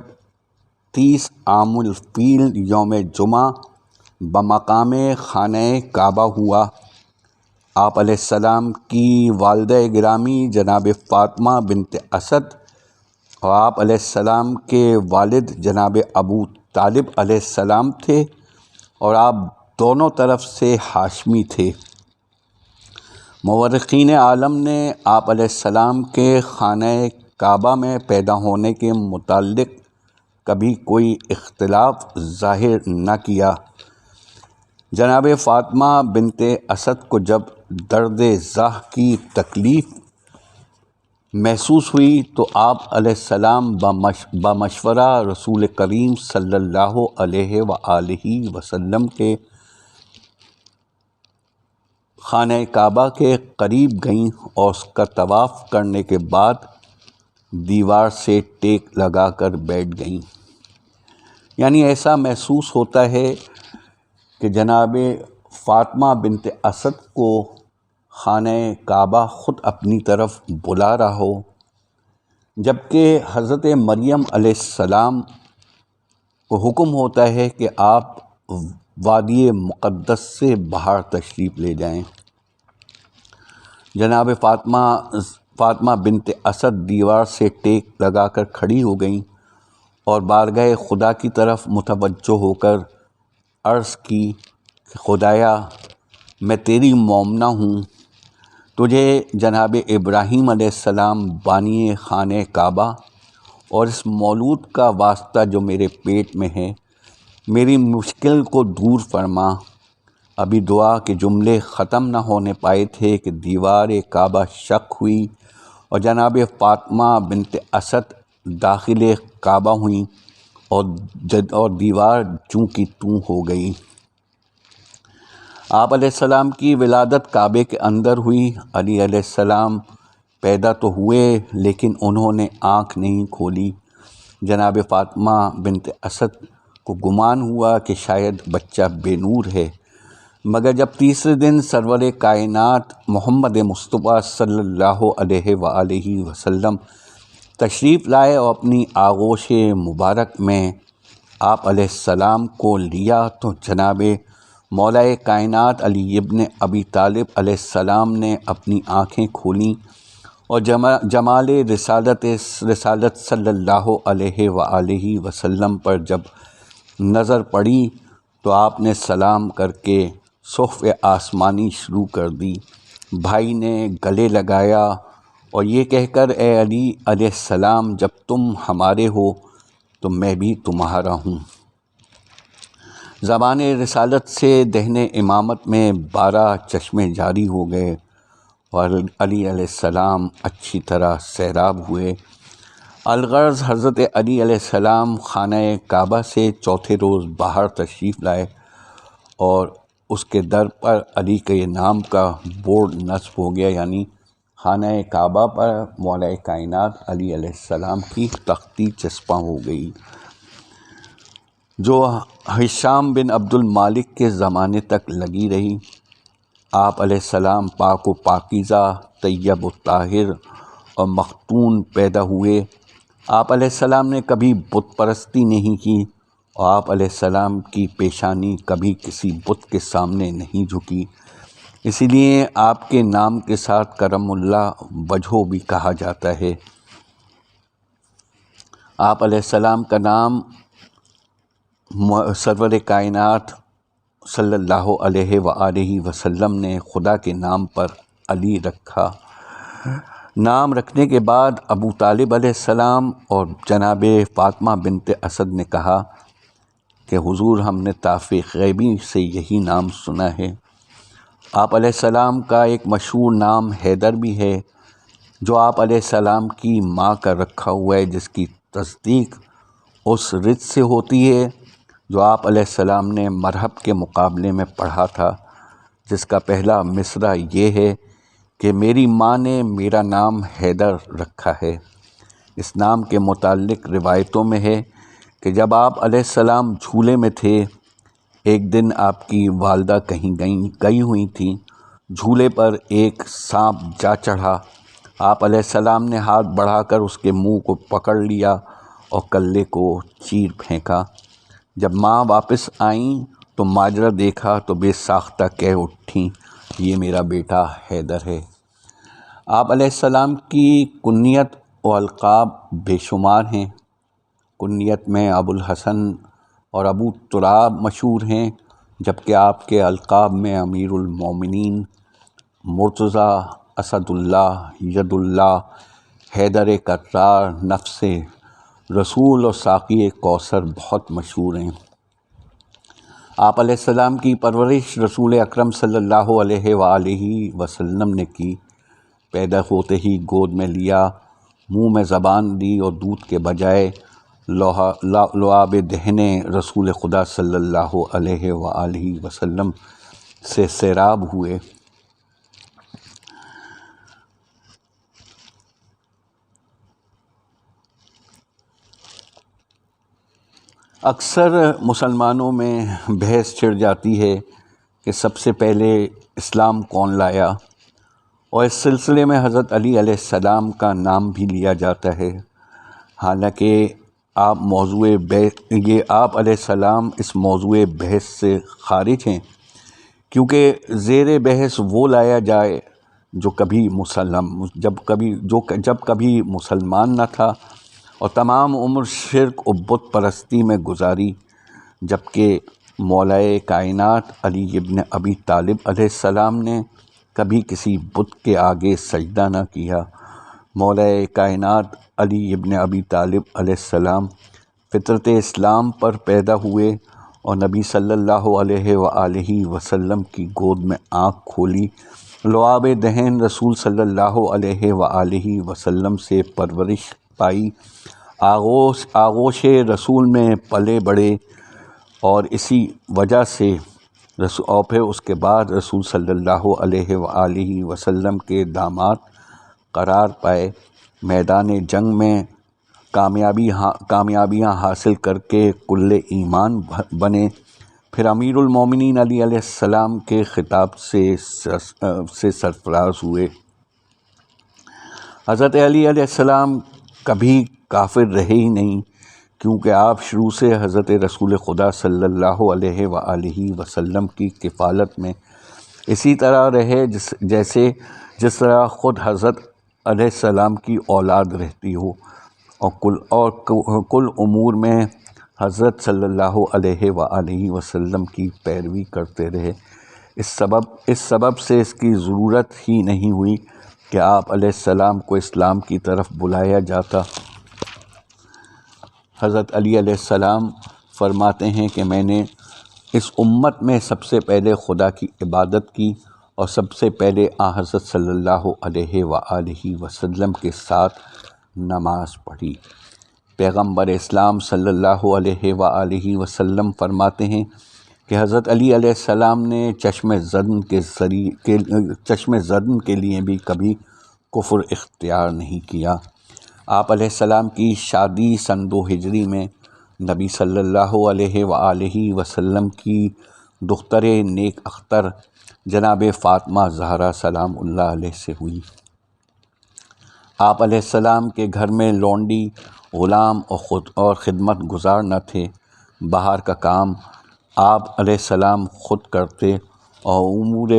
30 عام الفیل یوم جمعہ بمقام خانہ کعبہ ہوا۔ آپ علیہ السلام کی والدہ گرامی جناب فاطمہ بنت اسد اور آپ علیہ السلام کے والد جناب ابو طالب علیہ السلام تھے، اور آپ دونوں طرف سے ہاشمی تھے۔ مورخین عالم نے آپ علیہ السلام کے خانہ کعبہ میں پیدا ہونے کے متعلق کبھی کوئی اختلاف ظاہر نہ کیا۔ جناب فاطمہ بنت اسد کو جب درد زاہ کی تکلیف محسوس ہوئی تو آپ علیہ السلام بمشورہ رسول کریم صلی اللہ علیہ وآلہ وسلم کے خانہ کعبہ کے قریب گئیں اور اس کا طواف کرنے کے بعد دیوار سے ٹیک لگا کر بیٹھ گئیں۔ یعنی ایسا محسوس ہوتا ہے کہ جناب فاطمہ بنت اسد کو خانہ کعبہ خود اپنی طرف بلا رہا ہو، جبکہ حضرت مریم علیہ السلام کو حکم ہوتا ہے کہ آپ وادی مقدس سے باہر تشریف لے جائیں۔ جناب فاطمہ بنت اسد دیوار سے ٹیک لگا کر کھڑی ہو گئیں اور بارگاہ خدا کی طرف متوجہ ہو کر عرض کی کہ خدایا، میں تیری مومنہ ہوں، تجھے جناب ابراہیم علیہ السلام بانی خانہ کعبہ اور اس مولود کا واسطہ جو میرے پیٹ میں ہے، میری مشکل کو دور فرما۔ ابھی دعا کے جملے ختم نہ ہونے پائے تھے کہ دیوار کعبہ شق ہوئی اور جناب فاطمہ بنت اسد داخل کعبہ ہوئیں اور دیوار چوں کی توں ہو گئی۔ آپ علیہ السلام کی ولادت کعبے کے اندر ہوئی۔ علی علیہ السلام پیدا تو ہوئے لیکن انہوں نے آنکھ نہیں کھولی۔ جناب فاطمہ بنت اسد کو گمان ہوا کہ شاید بچہ بے نور ہے، مگر جب تیسرے دن سرور کائنات محمد مصطفیٰ صلی اللہ علیہ وآلہ وسلم تشریف لائے اور اپنی آغوش مبارک میں آپ علیہ السلام کو لیا تو جناب مولا کائنات علی ابن ابی طالب علیہ السلام نے اپنی آنکھیں کھولیں اور جمال رسالت صلی اللہ علیہ وآلہ وسلم پر جب نظر پڑی تو آپ نے سلام کر کے صحف آسمانی شروع کر دی۔ بھائی نے گلے لگایا اور یہ کہہ کر اے علی علیہ السلام جب تم ہمارے ہو تو میں بھی تمہارا ہوں۔ زبان رسالت سے دہن امامت میں 12 چشمے جاری ہو گئے اور علی علیہ السلام اچھی طرح سیراب ہوئے۔ الغرض حضرت علی علیہ السلام خانہ کعبہ سے چوتھے روز باہر تشریف لائے اور اس کے در پر علی کے نام کا بورڈ نصب ہو گیا، یعنی خانہ کعبہ پر مولا کائنات علی علیہ السلام کی تختی چسپاں ہو گئی، جو ہشام بن عبد المالک کے زمانے تک لگی رہی۔ آپ علیہ السلام پاک و پاکیزہ، طیب و طاہر اور مختون پیدا ہوئے۔ آپ علیہ السلام نے کبھی بت پرستی نہیں کی اور آپ علیہ السلام کی پیشانی کبھی کسی بت کے سامنے نہیں جھکی، اسی لیے آپ کے نام کے ساتھ کرم اللہ وجہہ بھی کہا جاتا ہے۔ آپ علیہ السلام کا نام سرور کائنات صلی اللہ علیہ وآلہ وسلم نے خدا کے نام پر علی رکھا۔ نام رکھنے کے بعد ابو طالب علیہ السلام اور جناب فاطمہ بنت اسد نے کہا کہ حضور ہم نے طاف غیبی سے یہی نام سنا ہے۔ آپ علیہ السلام کا ایک مشہور نام حیدر بھی ہے، جو آپ علیہ السلام کی ماں کا رکھا ہوا ہے، جس کی تصدیق اس رت سے ہوتی ہے جو آپ علیہ السلام نے مرحب کے مقابلے میں پڑھا تھا، جس کا پہلا مصرع یہ ہے کہ میری ماں نے میرا نام حیدر رکھا ہے۔ اس نام کے متعلق روایتوں میں ہے کہ جب آپ علیہ السلام جھولے میں تھے، ایک دن آپ کی والدہ کہیں گئی ہوئی تھیں، جھولے پر ایک سانپ جا چڑھا۔ آپ علیہ السلام نے ہاتھ بڑھا کر اس کے منہ کو پکڑ لیا اور کلے کو چیر پھینکا۔ جب ماں واپس آئیں تو ماجرا دیکھا تو بے ساختہ کہہ اٹھیں، یہ میرا بیٹا حیدر ہے۔ آپ علیہ السلام کی کنیت و القاب بے شمار ہیں۔ کنیت میں ابو الحسن اور ابو تراب مشہور ہیں، جبکہ آپ کے القاب میں امیر المومنین، مرتضیٰ، اسد اللہ، ید اللہ، حیدر کرار، نفس رسول اور ساقی کوثر بہت مشہور ہیں۔ آپ علیہ السلام کی پرورش رسول اکرم صلی اللہ علیہ وآلہ وسلم نے کی۔ پیدا ہوتے ہی گود میں لیا، منہ میں زبان دی اور دودھ کے بجائے لعاب دہن رسول خدا صلی اللہ علیہ وآلہ وسلم سے سیراب ہوئے۔ اکثر مسلمانوں میں بحث چھڑ جاتی ہے کہ سب سے پہلے اسلام کون لایا، اور اس سلسلے میں حضرت علی علیہ السلام کا نام بھی لیا جاتا ہے، حالانکہ آپ علیہ السلام اس موضوع بحث سے خارج ہیں، کیونکہ زیر بحث وہ لایا جائے جب کبھی مسلمان نہ تھا اور تمام عمر شرک و بت پرستی میں گزاری، جبکہ مولا کائنات علی ابن ابی طالب علیہ السلام نے کبھی کسی بت کے آگے سجدہ نہ کیا۔ مولا کائنات علی ابن ابی طالب علیہ السلام فطرت اسلام پر پیدا ہوئے اور نبی صلی اللہ علیہ وآلہ وسلم کی گود میں آنکھ کھولی، لعاب دہن رسول صلی اللہ علیہ وآلہ وسلم سے پرورش پائی، آغوش رسول میں پلے بڑھے اور اسی وجہ سے اور پھر اس کے بعد رسول صلی اللہ علیہ وآلہ وسلم کے داماد قرار پائے، میدان جنگ میں کامیابیاں حاصل کر کے کل ایمان بنے، پھر امیر المومنین علی علیہ السلام کے خطاب سے سرفراز ہوئے۔ حضرت علی علیہ السلام کبھی کافر رہے ہی نہیں، کیونکہ آپ شروع سے حضرت رسول خدا صلی اللہ علیہ وآلہ وسلم کی کفالت میں اسی طرح رہے جس طرح خود حضرت علیہ السلام کی اولاد رہتی ہو، اور کل امور میں حضرت صلی اللہ علیہ وآلہ وسلم کی پیروی کرتے رہے۔ اس سبب سے اس کی ضرورت ہی نہیں ہوئی کہ آپ علیہ السلام کو اسلام کی طرف بلایا جاتا۔ حضرت علی علیہ السلام فرماتے ہیں کہ میں نے اس امت میں سب سے پہلے خدا کی عبادت کی اور سب سے پہلے حضرت صلی اللہ علیہ وآلہ وسلم کے ساتھ نماز پڑھی۔ پیغمبر اسلام صلی اللہ علیہ وآلہ وسلم فرماتے ہیں کہ حضرت علی علیہ السلام نے چشم زدن کے لیے بھی کبھی کفر اختیار نہیں کیا۔ آپ علیہ السلام کی شادی سن 2 ہجری میں نبی صلی اللہ علیہ وآلہ وسلم کی دختر نیک اختر جناب فاطمہ زہرا سلام اللہ علیہ سے ہوئی۔ آپ علیہ السلام کے گھر میں لونڈی، غلام اور خدمت گزار نہ تھے۔ باہر کا کام آپ علیہ السلام خود کرتے اور امور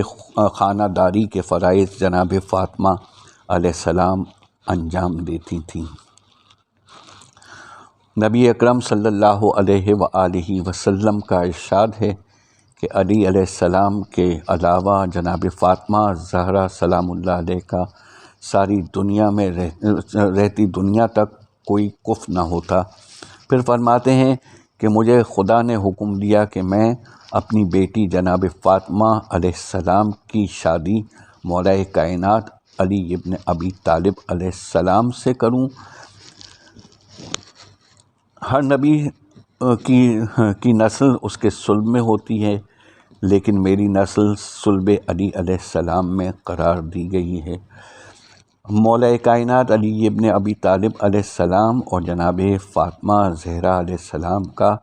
خانہ داری کے فرائض جناب فاطمہ علیہ السلام انجام دیتی تھیں۔ نبی اکرم صلی اللہ علیہ وآلہ وسلم کا ارشاد ہے کہ علی علیہ السلام کے علاوہ جناب فاطمہ زہرا سلام اللہ علیہ کا ساری دنیا میں رہتی دنیا تک کوئی کفر نہ ہوتا۔ پھر فرماتے ہیں کہ مجھے خدا نے حکم دیا کہ میں اپنی بیٹی جناب فاطمہ علیہ السلام کی شادی مولا کائنات علی ابن ابی طالب علیہ السلام سے کروں۔ ہر نبی کی نسل اس کے صلب میں ہوتی ہے، لیکن میری نسل صلب علی علیہ السلام میں قرار دی گئی ہے۔ مولا کائنات علی ابن ابی طالب علیہ السلام اور جناب فاطمہ زہرا علیہ السلام کا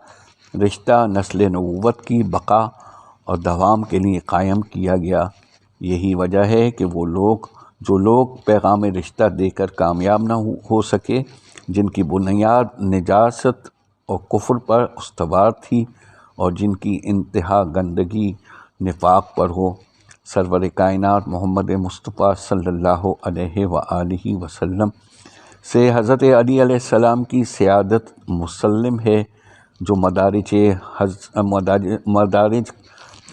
رشتہ نسل نبوت کی بقا اور دوام کے لیے قائم کیا گیا۔ یہی وجہ ہے کہ جو لوگ پیغام رشتہ دے کر کامیاب نہ ہو سکے، جن کی بنیاد نجاست اور کفر پر استوار تھی اور جن کی انتہا گندگی نفاق پر ہو، سرور کائنات محمد مصطفیٰ صلی اللہ علیہ وآلہ وسلم سے حضرت علی علیہ السلام کی سیادت مسلم ہے، جو مدارج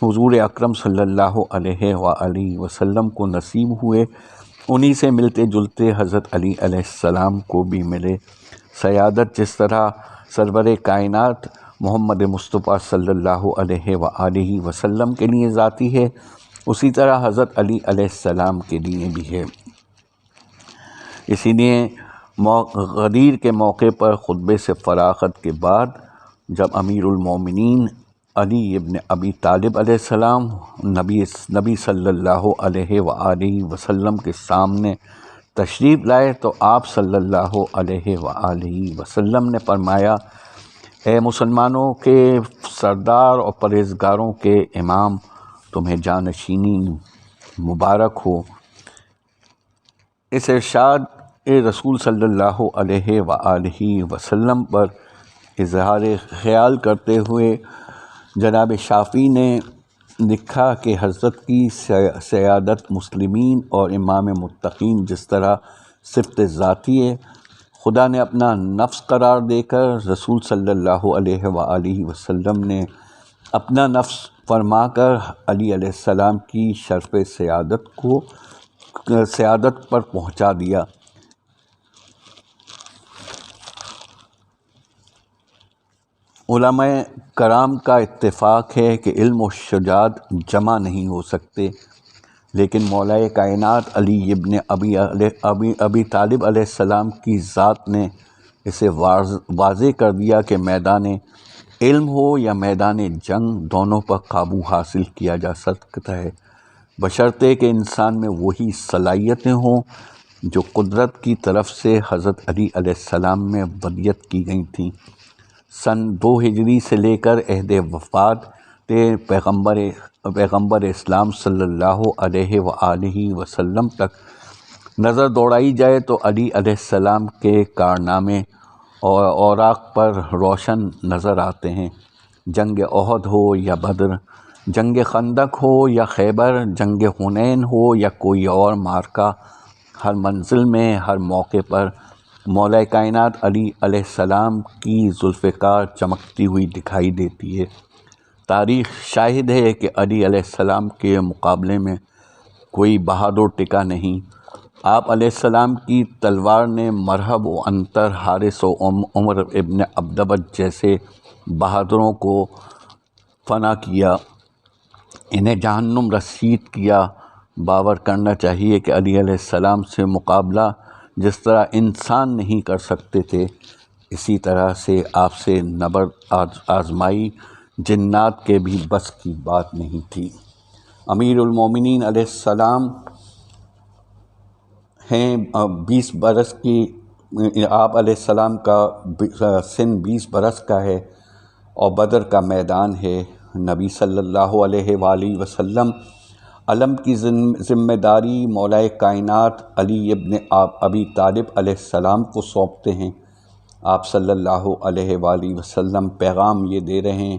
حضور اکرم صلی اللہ علیہ وآلہ وسلم کو نصیب ہوئے، انہی سے ملتے جلتے حضرت علی علیہ السلام کو بھی ملے۔ سیادت جس طرح سرور کائنات محمد مصطفیٰ صلی اللہ علیہ وآلہ وسلم کے لیے ذاتی ہے، اسی طرح حضرت علی علیہ السلام کے لیے بھی ہے۔ اسی لیے غدیر کے موقع پر خطبے سے فراغت کے بعد جب امیر المومنین علی ابن ابی طالب علیہ السلام نبی صلی اللہ علیہ وآلہ وسلم کے سامنے تشریف لائے تو آپ صلی اللہ علیہ وآلہ وسلم نے فرمایا، اے مسلمانوں کے سردار اور پرہیزگاروں کے امام، تمہیں جانشینی مبارک ہو۔ اس ارشاد رسول صلی اللہ علیہ وآلہ وسلم پر اظہار خیال کرتے ہوئے جناب شافعی نے لکھا کہ حضرت کی سیادت مسلمین اور امام متقین جس طرح صفت ذاتی ہے، خدا نے اپنا نفس قرار دے کر رسول صلی اللہ علیہ وآلہ وسلم نے اپنا نفس فرما کر علی علیہ السلام کی شرف سیادت پر پہنچا دیا۔ علماء کرام کا اتفاق ہے کہ علم و شجاعت جمع نہیں ہو سکتے، لیکن مولا کائنات علی ابن ابی طالب علیہ السلام کی ذات نے اسے واضح کر دیا کہ میدان علم ہو یا میدان جنگ، دونوں پر قابو حاصل کیا جا سکتا ہے، بشرطے کہ انسان میں وہی صلاحیتیں ہوں جو قدرت کی طرف سے حضرت علی علیہ السلام میں ودیت کی گئی تھیں۔ سن 2 ہجری سے لے کر عہد وفات پیغمبر اسلام صلی اللہ علیہ وآلہ وسلم تک نظر دوڑائی جائے تو علی علیہ السلام کے کارنامے اور اوراق پر روشن نظر آتے ہیں۔ جنگ احد ہو یا بدر، جنگ خندق ہو یا خیبر، جنگ حنین ہو یا کوئی اور معرکہ، ہر منزل میں، ہر موقع پر مولا کائنات علی علیہ السلام کی ذوالفقار چمکتی ہوئی دکھائی دیتی ہے۔ تاریخ شاہد ہے کہ علی علیہ السلام کے مقابلے میں کوئی بہادر ٹکا نہیں۔ آپ علیہ السلام کی تلوار نے مرہب و عنتر، حارث و عمر ابن عبدود جیسے بہادروں کو فنا کیا، انہیں جہنم رسید کیا۔ باور کرنا چاہیے کہ علی علیہ السلام سے مقابلہ جس طرح انسان نہیں کر سکتے تھے، اسی طرح سے آپ سے نبرد آزمائی جنات کے بھی بس کی بات نہیں تھی۔ امیر المومنین علیہ السلام ہیں 20 برس کی، آپ علیہ السلام کا سن 20 برس کا ہے اور بدر کا میدان ہے۔ نبی صلی اللہ علیہ وآلہ وسلم علم کی ذمہ داری مولا کائنات علی ابن ابی طالب علیہ السلام کو سونپتے ہیں۔ آپ صلی اللہ علیہ وآلہ وسلم پیغام یہ دے رہے ہیں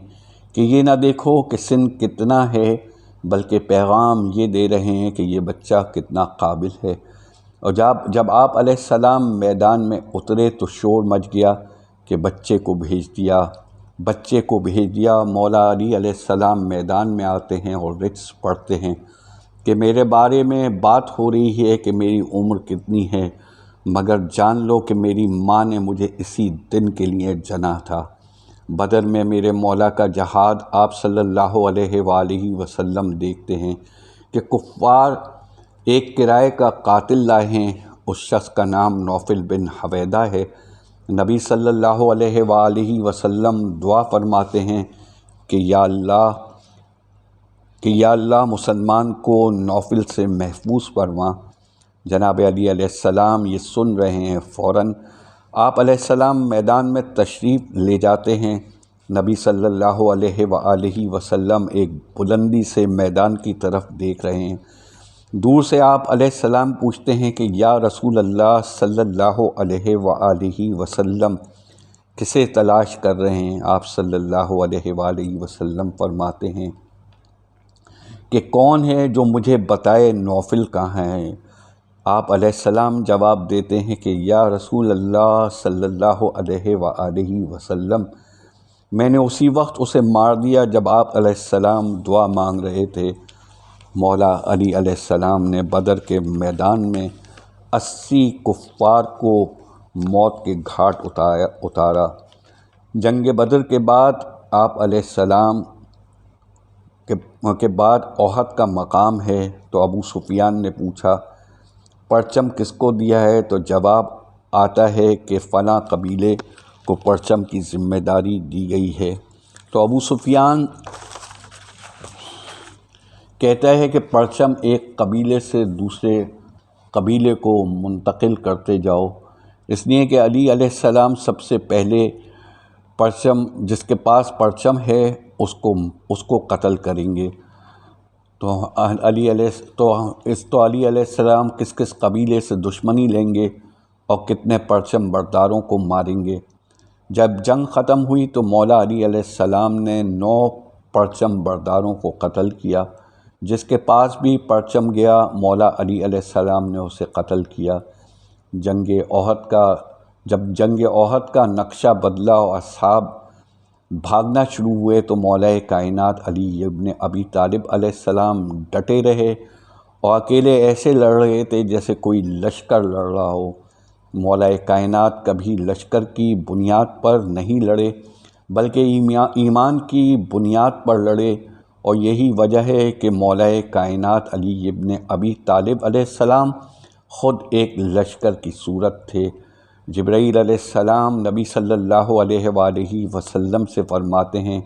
کہ یہ نہ دیکھو کہ سن کتنا ہے، بلکہ پیغام یہ دے رہے ہیں کہ یہ بچہ کتنا قابل ہے۔ اور جب آپ علیہ السلام میدان میں اترے تو شور مچ گیا کہ بچے کو بھیج دیا۔ مولا علی علیہ السلام میدان میں آتے ہیں اور رچ پڑھتے ہیں کہ میرے بارے میں بات ہو رہی ہے کہ میری عمر کتنی ہے، مگر جان لو کہ میری ماں نے مجھے اسی دن کے لیے جنا تھا۔ بدر میں میرے مولا کا جہاد آپ صلی اللہ علیہ وآلہ وسلم دیکھتے ہیں کہ کفار ایک کرائے کا قاتل لائے ہیں، اس شخص کا نام نوفل بن حویدہ ہے۔ نبی صلی اللہ علیہ وآلہ وسلم دعا فرماتے ہیں کہ یا اللہ مسلمان کو نوفل سے محفوظ فرما۔ جناب علی علیہ السلام یہ سن رہے ہیں، فوراً آپ علیہ السلام میدان میں تشریف لے جاتے ہیں۔ نبی صلی اللہ علیہ وآلہ وسلم ایک بلندی سے میدان کی طرف دیکھ رہے ہیں۔ دور سے آپ علیہ السلام پوچھتے ہیں کہ یا رسول اللہ صلی اللہ علیہ وآلہ وسلم کسے تلاش کر رہے ہیں؟ آپ صلی اللہ علیہ وآلہ وسلم فرماتے ہیں کہ کون ہے جو مجھے بتائے نوفل کہاں ہے؟ آپ علیہ السلام جواب دیتے ہیں کہ یا رسول اللہ صلی اللہ علیہ وآلہ وسلم میں نے اسی وقت اسے مار دیا جب آپ علیہ السلام دعا مانگ رہے تھے۔ مولا علی علیہ السلام نے بدر کے میدان میں 80 کفار کو موت کے گھاٹ اتارا۔ جنگ بدر کے بعد آپ علیہ السلام کے بعد احد کا مقام ہے، تو ابو سفیان نے پوچھا پرچم کس کو دیا ہے؟ تو جواب آتا ہے کہ فلاں قبیلے کو پرچم کی ذمہ داری دی گئی ہے۔ تو ابو سفیان کہتا ہے کہ پرچم ایک قبیلے سے دوسرے قبیلے کو منتقل کرتے جاؤ، اس لیے کہ علی علیہ السلام سب سے پہلے جس کے پاس پرچم ہے اس کو قتل کریں گے۔ تو علی علیہ السلام کس قبیلے سے دشمنی لیں گے اور کتنے پرچم برداروں کو ماریں گے۔ جب جنگ ختم ہوئی تو مولا علی علیہ السلام نے 9 پرچم برداروں کو قتل کیا۔ جس کے پاس بھی پرچم گیا مولا علی علیہ السلام نے اسے قتل کیا۔ جب جنگ احد کا نقشہ بدلا اور اصحاب بھاگنا شروع ہوئے تو مولا کائنات علی ابن ابی طالب علیہ السلام ڈٹے رہے اور اکیلے ایسے لڑ رہے تھے جیسے کوئی لشکر لڑ رہا ہو۔ مولا کائنات کبھی لشکر کی بنیاد پر نہیں لڑے بلکہ ایمان کی بنیاد پر لڑے، اور یہی وجہ ہے کہ مولا کائنات علی ابن ابی طالب علیہ السلام خود ایک لشکر کی صورت تھے۔ جبرائیل علیہ السلام نبی صلی اللہ علیہ وآلہ وسلم سے فرماتے ہیں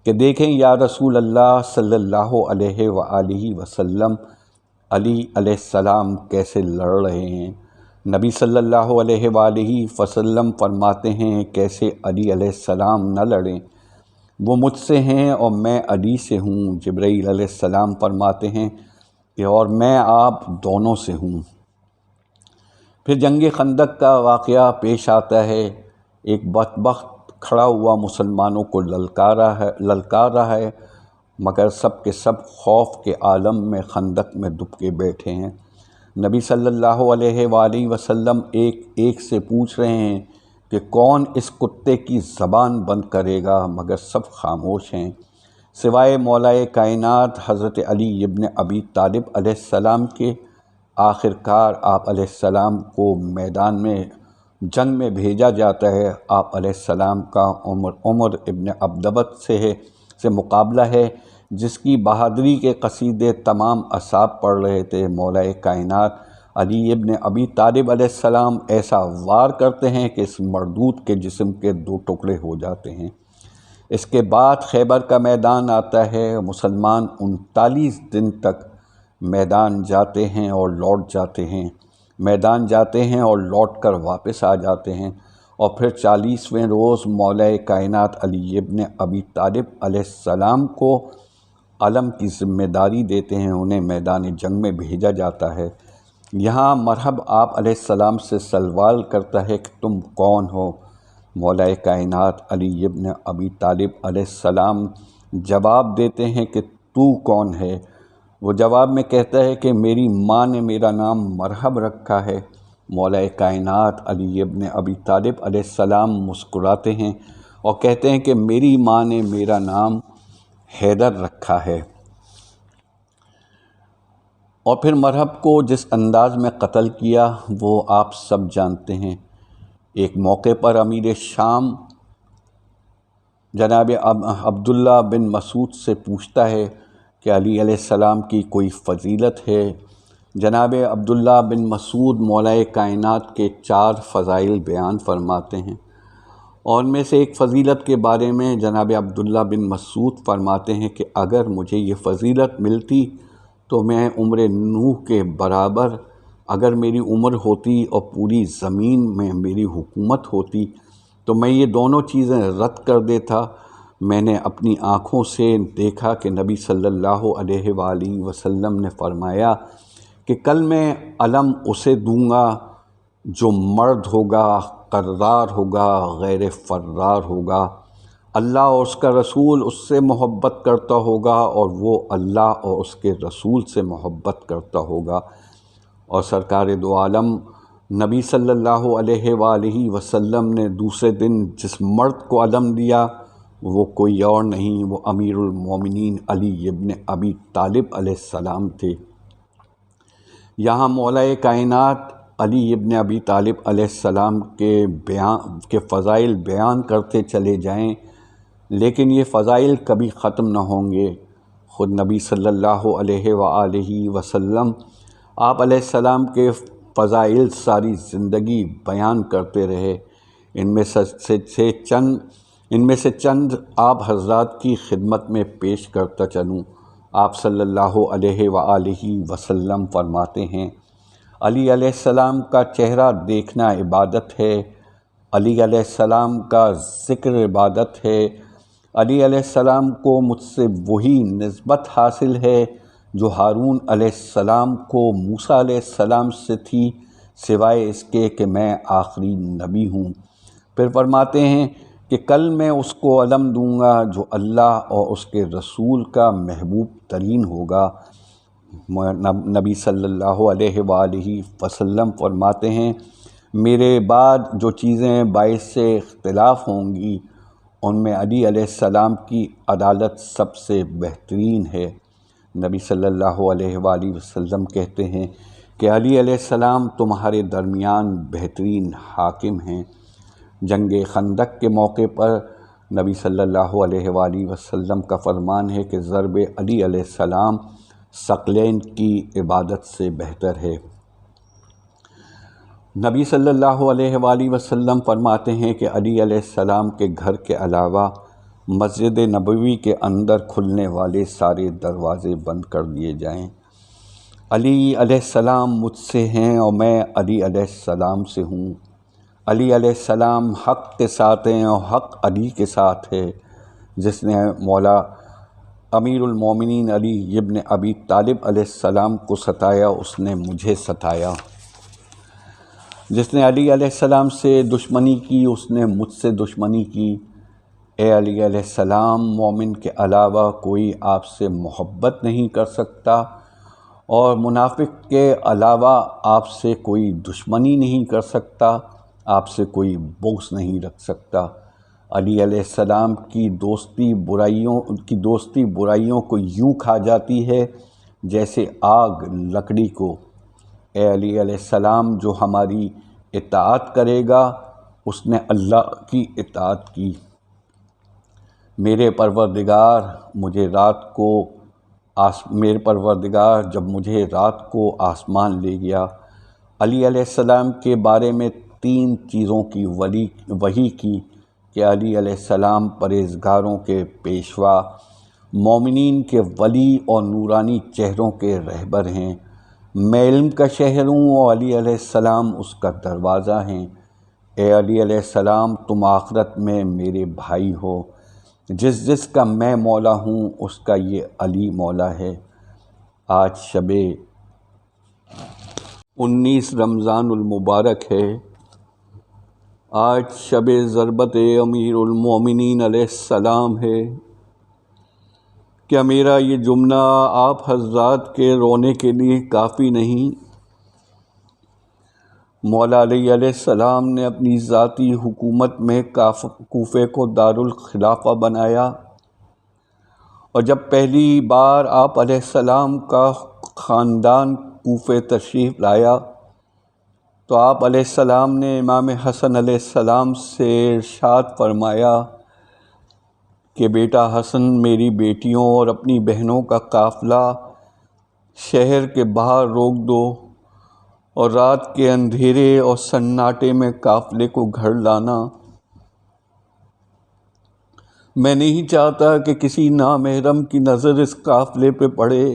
کہ دیکھیں یا رسول اللہ صلی اللہ علیہ وآلہ وسلم علی علیہ السلام کیسے لڑ رہے ہیں۔ نبی صلی اللہ علیہ وآلہ وسلم فرماتے ہیں کیسے علی علیہ السلام نہ لڑیں، وہ مجھ سے ہیں اور میں علی سے ہوں۔ جبرائیل علیہ السلام فرماتے ہیں کہ اور میں آپ دونوں سے ہوں۔ پھر جنگ خندق کا واقعہ پیش آتا ہے۔ ایک بدبخت کھڑا ہوا مسلمانوں کو للکار رہا ہے، مگر سب کے سب خوف کے عالم میں خندق میں دب کے بیٹھے ہیں۔ نبی صلی اللہ علیہ وآلہ وسلم ایک سے پوچھ رہے ہیں کہ کون اس کتے کی زبان بند کرے گا، مگر سب خاموش ہیں سوائے مولا کائنات حضرت علی ابن ابی طالب علیہ السلام کے۔ آخر کار آپ علیہ السلام کو میدان میں جنگ میں بھیجا جاتا ہے۔ آپ علیہ السلام کا عمر ابن عبدبت سے مقابلہ ہے، جس کی بہادری کے قصیدے تمام اصحاب پڑھ رہے تھے۔ مولا کائنات علی ابن ابی طالب علیہ السلام ایسا وار کرتے ہیں کہ اس مردود کے جسم کے 2 ٹکڑے ہو جاتے ہیں۔ اس کے بعد خیبر کا میدان آتا ہے۔ مسلمان 39 دن تک میدان جاتے ہیں اور لوٹ جاتے ہیں، میدان جاتے ہیں اور لوٹ کر واپس آ جاتے ہیں، اور پھر 40ویں روز مولا کائنات علی ابن ابی طالب علیہ السلام کو علم کی ذمہ داری دیتے ہیں، انہیں میدان جنگ میں بھیجا جاتا ہے۔ یہاں مرحب آپ علیہ السلام سے سوال کرتا ہے کہ تم کون ہو؟ مولا کائنات علی ابن ابی طالب علیہ السلام جواب دیتے ہیں کہ تو کون ہے؟ وہ جواب میں کہتا ہے کہ میری ماں نے میرا نام مرحب رکھا ہے۔ مولا کائنات علی ابن ابی طالب علیہ السلام مسکراتے ہیں اور کہتے ہیں کہ میری ماں نے میرا نام حیدر رکھا ہے۔ اور پھر مرحب کو جس انداز میں قتل کیا وہ آپ سب جانتے ہیں۔ ایک موقع پر امیر شام جناب عبداللہ بن مسعود سے پوچھتا ہے کہ علی علیہ السلام کی کوئی فضیلت ہے؟ جناب عبداللہ بن مسعود مولا کائنات کے 4 فضائل بیان فرماتے ہیں، اور ان میں سے ایک فضیلت کے بارے میں جناب عبداللہ بن مسعود فرماتے ہیں کہ اگر مجھے یہ فضیلت ملتی تو میں عمر نوح کے برابر اگر میری عمر ہوتی اور پوری زمین میں میری حکومت ہوتی تو میں یہ دونوں چیزیں رد کر دیتا۔ میں نے اپنی آنکھوں سے دیکھا کہ نبی صلی اللہ علیہ وآلہ وسلم نے فرمایا کہ کل میں علم اسے دوں گا جو مرد ہوگا، قرار ہوگا، غیر فرار ہوگا، اللہ اور اس کا رسول اس سے محبت کرتا ہوگا اور وہ اللہ اور اس کے رسول سے محبت کرتا ہوگا۔ اور سرکار دو عالم نبی صلی اللہ علیہ وآلہ وسلم نے دوسرے دن جس مرد کو علم دیا وہ کوئی اور نہیں، وہ امیر المومنین علی ابن ابی طالب علیہ السلام تھے۔ یہاں مولا کائنات علی ابن ابی طالب علیہ السلام کے فضائل بیان کرتے چلے جائیں، لیکن یہ فضائل کبھی ختم نہ ہوں گے۔ خود نبی صلی اللہ علیہ وآلہ وسلم آپ علیہ السلام کے فضائل ساری زندگی بیان کرتے رہے۔ ان میں سے چند آپ حضرات کی خدمت میں پیش کرتا چلوں۔ آپ صلی اللہ علیہ وآلہ وسلم فرماتے ہیں، علی علیہ السلام کا چہرہ دیکھنا عبادت ہے، علی علیہ السلام کا ذکر عبادت ہے، علی علیہ السلام کو مجھ سے وہی نسبت حاصل ہے جو ہارون علیہ السلام کو موسیٰ علیہ السلام سے تھی، سوائے اس کے کہ میں آخری نبی ہوں۔ پھر فرماتے ہیں کہ کل میں اس کو علم دوں گا جو اللہ اور اس کے رسول کا محبوب ترین ہوگا۔ نبی صلی اللہ علیہ وآلہ وسلم فرماتے ہیں، میرے بعد جو چیزیں باعث سے اختلاف ہوں گی ان میں علی علیہ السلام کی عدالت سب سے بہترین ہے۔ نبی صلی اللہ علیہ وآلہ وسلم کہتے ہیں کہ علی علیہ السلام تمہارے درمیان بہترین حاکم ہیں۔ جنگ خندق کے موقع پر نبی صلی اللہ علیہ وآلہ وسلم کا فرمان ہے کہ ضرب علی علیہ السلام ثقلین کی عبادت سے بہتر ہے۔ نبی صلی اللہ علیہ وآلہ وسلم فرماتے ہیں کہ علی علیہ السلام کے گھر کے علاوہ مسجد نبوی کے اندر کھلنے والے سارے دروازے بند کر دیے جائیں۔ علی علیہ السلام مجھ سے ہیں اور میں علی علیہ السلام سے ہوں۔ علی علیہ السلام حق کے ساتھ ہیں اور حق علی کے ساتھ ہے۔ جس نے مولا امیر المومنین علی ابن ابی طالب علیہ السلام کو ستایا اس نے مجھے ستایا۔ جس نے علی علیہ السلام سے دشمنی کی اس نے مجھ سے دشمنی کی۔ اے علی علیہ السلام، مومن کے علاوہ کوئی آپ سے محبت نہیں کر سکتا اور منافق کے علاوہ آپ سے کوئی دشمنی نہیں کر سکتا، آپ سے کوئی بغض نہیں رکھ سکتا۔ علی علیہ السلام کی دوستی برائیوں کو یوں کھا جاتی ہے جیسے آگ لکڑی کو۔ اے علی علیہ السلام، جو ہماری اطاعت کرے گا اس نے اللہ کی اطاعت کی۔ میرے پروردگار جب مجھے رات کو آسمان لے گیا۔ علی علیہ السلام کے بارے میں 3 چیزوں کی وحی کی کہ علی علیہ السلام پرہیزگاروں کے پیشوا، مومنین کے ولی اور نورانی چہروں کے رہبر ہیں۔ میں علم کا شہر ہوں اور علی علیہ السلام اس کا دروازہ ہیں۔ اے علی علیہ السلام، تم آخرت میں میرے بھائی ہو۔ جس کا میں مولا ہوں اس کا یہ علی مولا ہے۔ آج شب 19 رمضان المبارک ہے۔ آج شب ضربت امیر المومنین علیہ السلام ہے۔ کیا میرا یہ جملہ آپ حضرات کے رونے کے لیے کافی نہیں؟ مولا علی علیہ السلام نے اپنی ذاتی حکومت میں کوفے کو دارالخلافہ بنایا، اور جب پہلی بار آپ علیہ السلام کا خاندان کوفے تشریف لایا تو آپ علیہ السلام نے امام حسن علیہ السلام سے ارشاد فرمایا کہ بیٹا حسن، میری بیٹیوں اور اپنی بہنوں کا قافلہ شہر کے باہر روک دو اور رات کے اندھیرے اور سناٹے میں قافلے کو گھر لانا۔ میں نہیں چاہتا کہ کسی نامحرم کی نظر اس قافلے پہ پڑے۔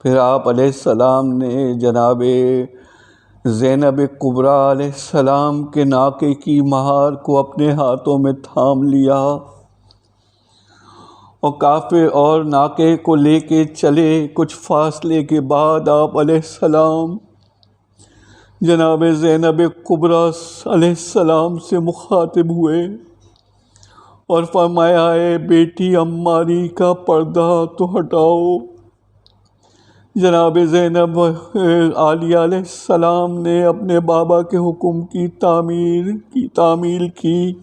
پھر آپ علیہ السلام نے جناب زینب کبریٰ علیہ السلام کے ناکے کی مہار کو اپنے ہاتھوں میں تھام لیا اور ناکے کو لے کے چلے۔ کچھ فاصلے کے بعد آپ علیہ السلام جناب زینب کبریٰ علیہ السلام سے مخاطب ہوئے اور فرمایا، اے بیٹی عماری کا پردہ تو ہٹاؤ۔ جناب زینب عالیہ علیہ السلام نے اپنے بابا کے حکم کی تعمیل کی۔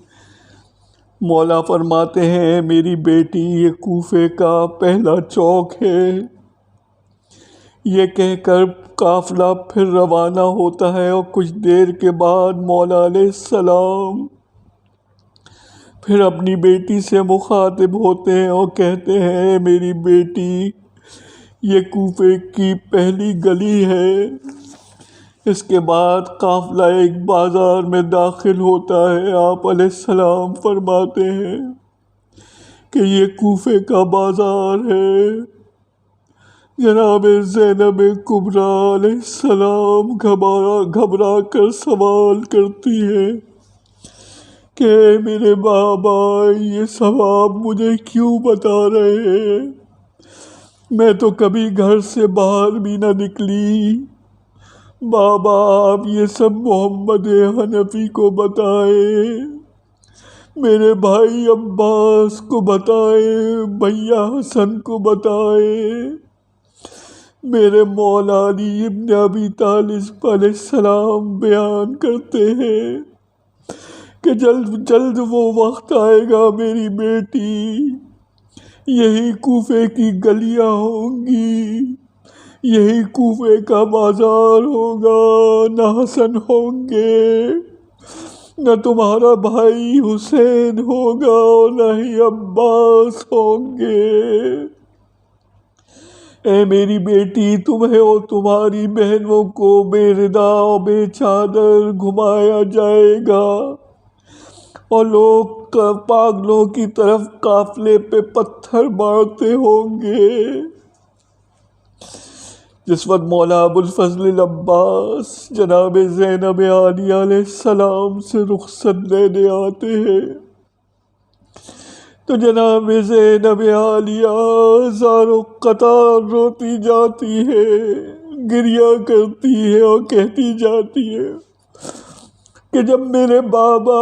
مولا فرماتے ہیں، میری بیٹی، یہ کوفے کا پہلا چوک ہے۔ یہ کہہ کر قافلہ پھر روانہ ہوتا ہے، اور کچھ دیر کے بعد مولا علیہ السلام پھر اپنی بیٹی سے مخاطب ہوتے ہیں اور کہتے ہیں، میری بیٹی، یہ کوفے کی پہلی گلی ہے۔ اس کے بعد قافلہ ایک بازار میں داخل ہوتا ہے۔ آپ علیہ السلام فرماتے ہیں کہ یہ کوفے کا بازار ہے۔ جناب زینب کبریٰ علیہ السلام گھبرا کر سوال کرتی ہے کہ میرے بابا، یہ سب آپ مجھے کیوں بتا رہے ہیں؟ میں تو کبھی گھر سے باہر بھی نہ نکلی۔ بابا، آپ یہ سب محمد حنفی کو بتائیں، میرے بھائی عباس کو بتائیں، بھیا حسن کو بتائیں۔ میرے مولا علی ابن ابی طالب علیہ السلام بیان کرتے ہیں کہ جلد وہ وقت آئے گا میری بیٹی، یہی کوفے کی گلیاں ہوں گی، یہی کوفے کا بازار ہوگا۔ نہ حسن ہوں گے، نہ تمہارا بھائی حسین ہوگا، اور نہ ہی عباس ہوں گے۔ اے میری بیٹی، تمہیں اور تمہاری بہنوں کو بے ردا اور بے چادر گھمایا جائے گا، اور لوگ پاگلوں کی طرف قافلے پہ پتھر مارتے ہوں گے۔ جس وقت مولا ابو الفضل العباس جناب زینب عالیہ علیہ السلام سے رخصت لینے آتے ہیں تو جناب زینب عالیہ زار و قطار روتی جاتی ہے، گریہ کرتی ہے اور کہتی جاتی ہے کہ جب میرے بابا،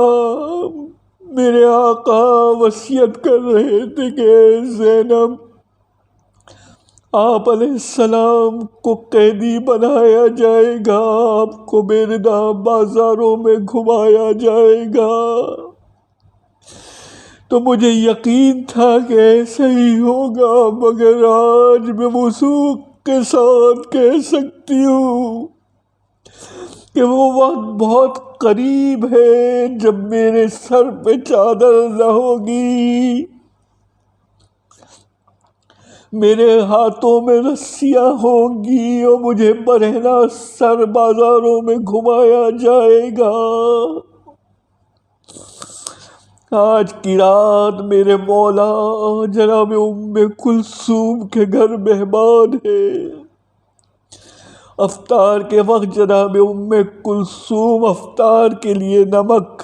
میرے آقا وصیت کر رہے تھے کہ زینب آپ علیہ السلام کو قیدی بنایا جائے گا، آپ کو میرے نام بازاروں میں گھمایا جائے گا، تو مجھے یقین تھا کہ ایسا ہی ہوگا، مگر آج میں وثوق کے ساتھ کہہ سکتی ہوں کہ وہ وقت بہت قریب ہے جب میرے سر پہ چادر نہ ہوگی، میرے ہاتھوں میں رسیاں ہوں گی اور مجھے برہنہ سر بازاروں میں گھمایا جائے گا۔ آج کی رات میرے مولا جناب ام کلثوم کے گھر مہمان ہے۔ افطار کے وقت جناب ام کلثوم افطار کے لیے نمک،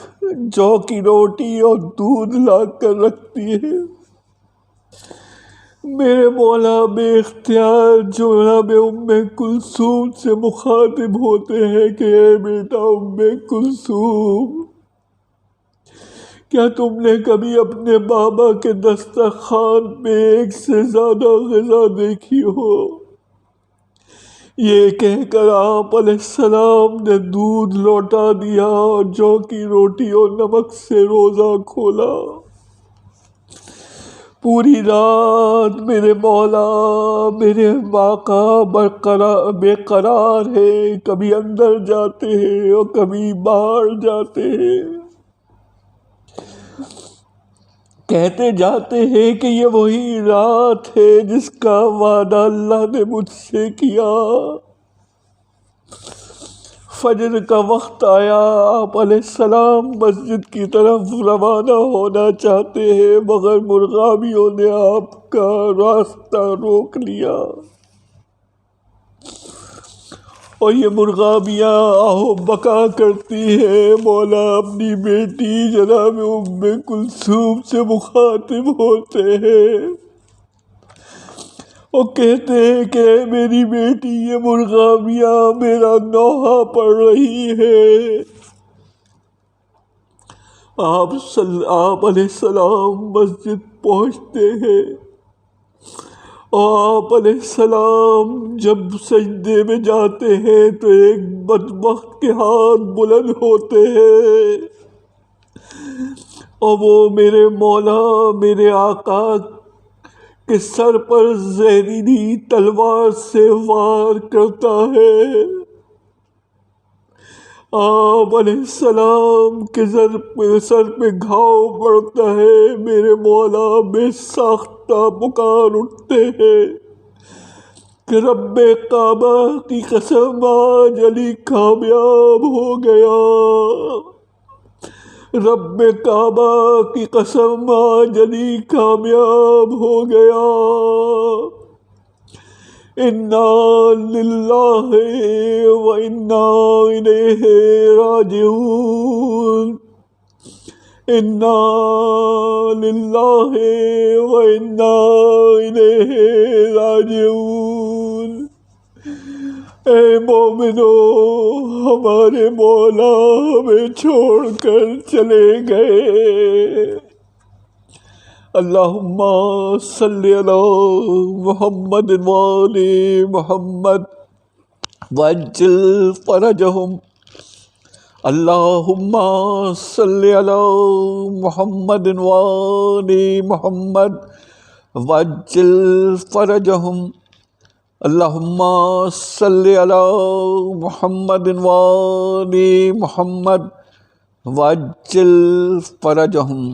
جو کی روٹی اور دودھ لا کر رکھتی ہے۔ میرے مولا بے اختیار جناب ام کلثوم سے مخاطب ہوتے ہیں کہ اے بیٹا ام کلثوم، کیا تم نے کبھی اپنے بابا کے دسترخوان پہ ایک سے زیادہ غذا دیکھی ہو؟ یہ کہہ کر آپ علیہ السلام نے دودھ لوٹا دیا اور جو کی روٹی اور نمک سے روزہ کھولا۔ پوری رات میرے مولا، میرے آقا بے قرار ہے، کبھی اندر جاتے ہیں اور کبھی باہر جاتے ہیں، کہتے جاتے ہیں کہ یہ وہی رات ہے جس کا وعدہ اللہ نے مجھ سے کیا۔ فجر کا وقت آیا، آپ علیہ السلام مسجد کی طرف روانہ ہونا چاہتے ہیں، مگر مرغابیوں نے آپ کا راستہ روک لیا، اور یہ مرغابیاں آہو بکا کرتی ہیں۔ مولا اپنی بیٹی جناب ام کلثوم سے مخاطب ہوتے ہیں اور کہتے ہیں کہ اے میری بیٹی، یہ مرغابیاں میرا نوحہ پڑھ رہی ہے۔ آپ علیہ السلام مسجد پہنچتے ہیں اور آپ علیہ السلام جب سجدے میں جاتے ہیں تو ایک بدبخت کے ہاتھ بلند ہوتے ہیں اور وہ میرے مولا، میرے آقا کے سر پر زہریلی تلوار سے وار کرتا ہے۔ آپ علیہ السلام کے سر پہ گھاؤ پڑتا ہے، میرے مولا بے ساختہ پکار اٹھتے ہیں کہ رب کعبہ کی قسم آج علی کامیاب ہو گیا، رب کعبہ کی قسم آج علی کامیاب ہو گیا۔ انا للہ و انا الیہ راجعون، انا للہ و انا الیہ راجعون۔ اے مومنو، ہمارے مولا ہمیں چھوڑ کر چلے گئے۔ اللہم صلی علی محمد وآل محمد وعجل فرجہم۔ اللہم صلی علی محمد وآل محمد وعجل فرجہم۔ اللہم صلی علی محمد وآل محمد وعجل فرجہم۔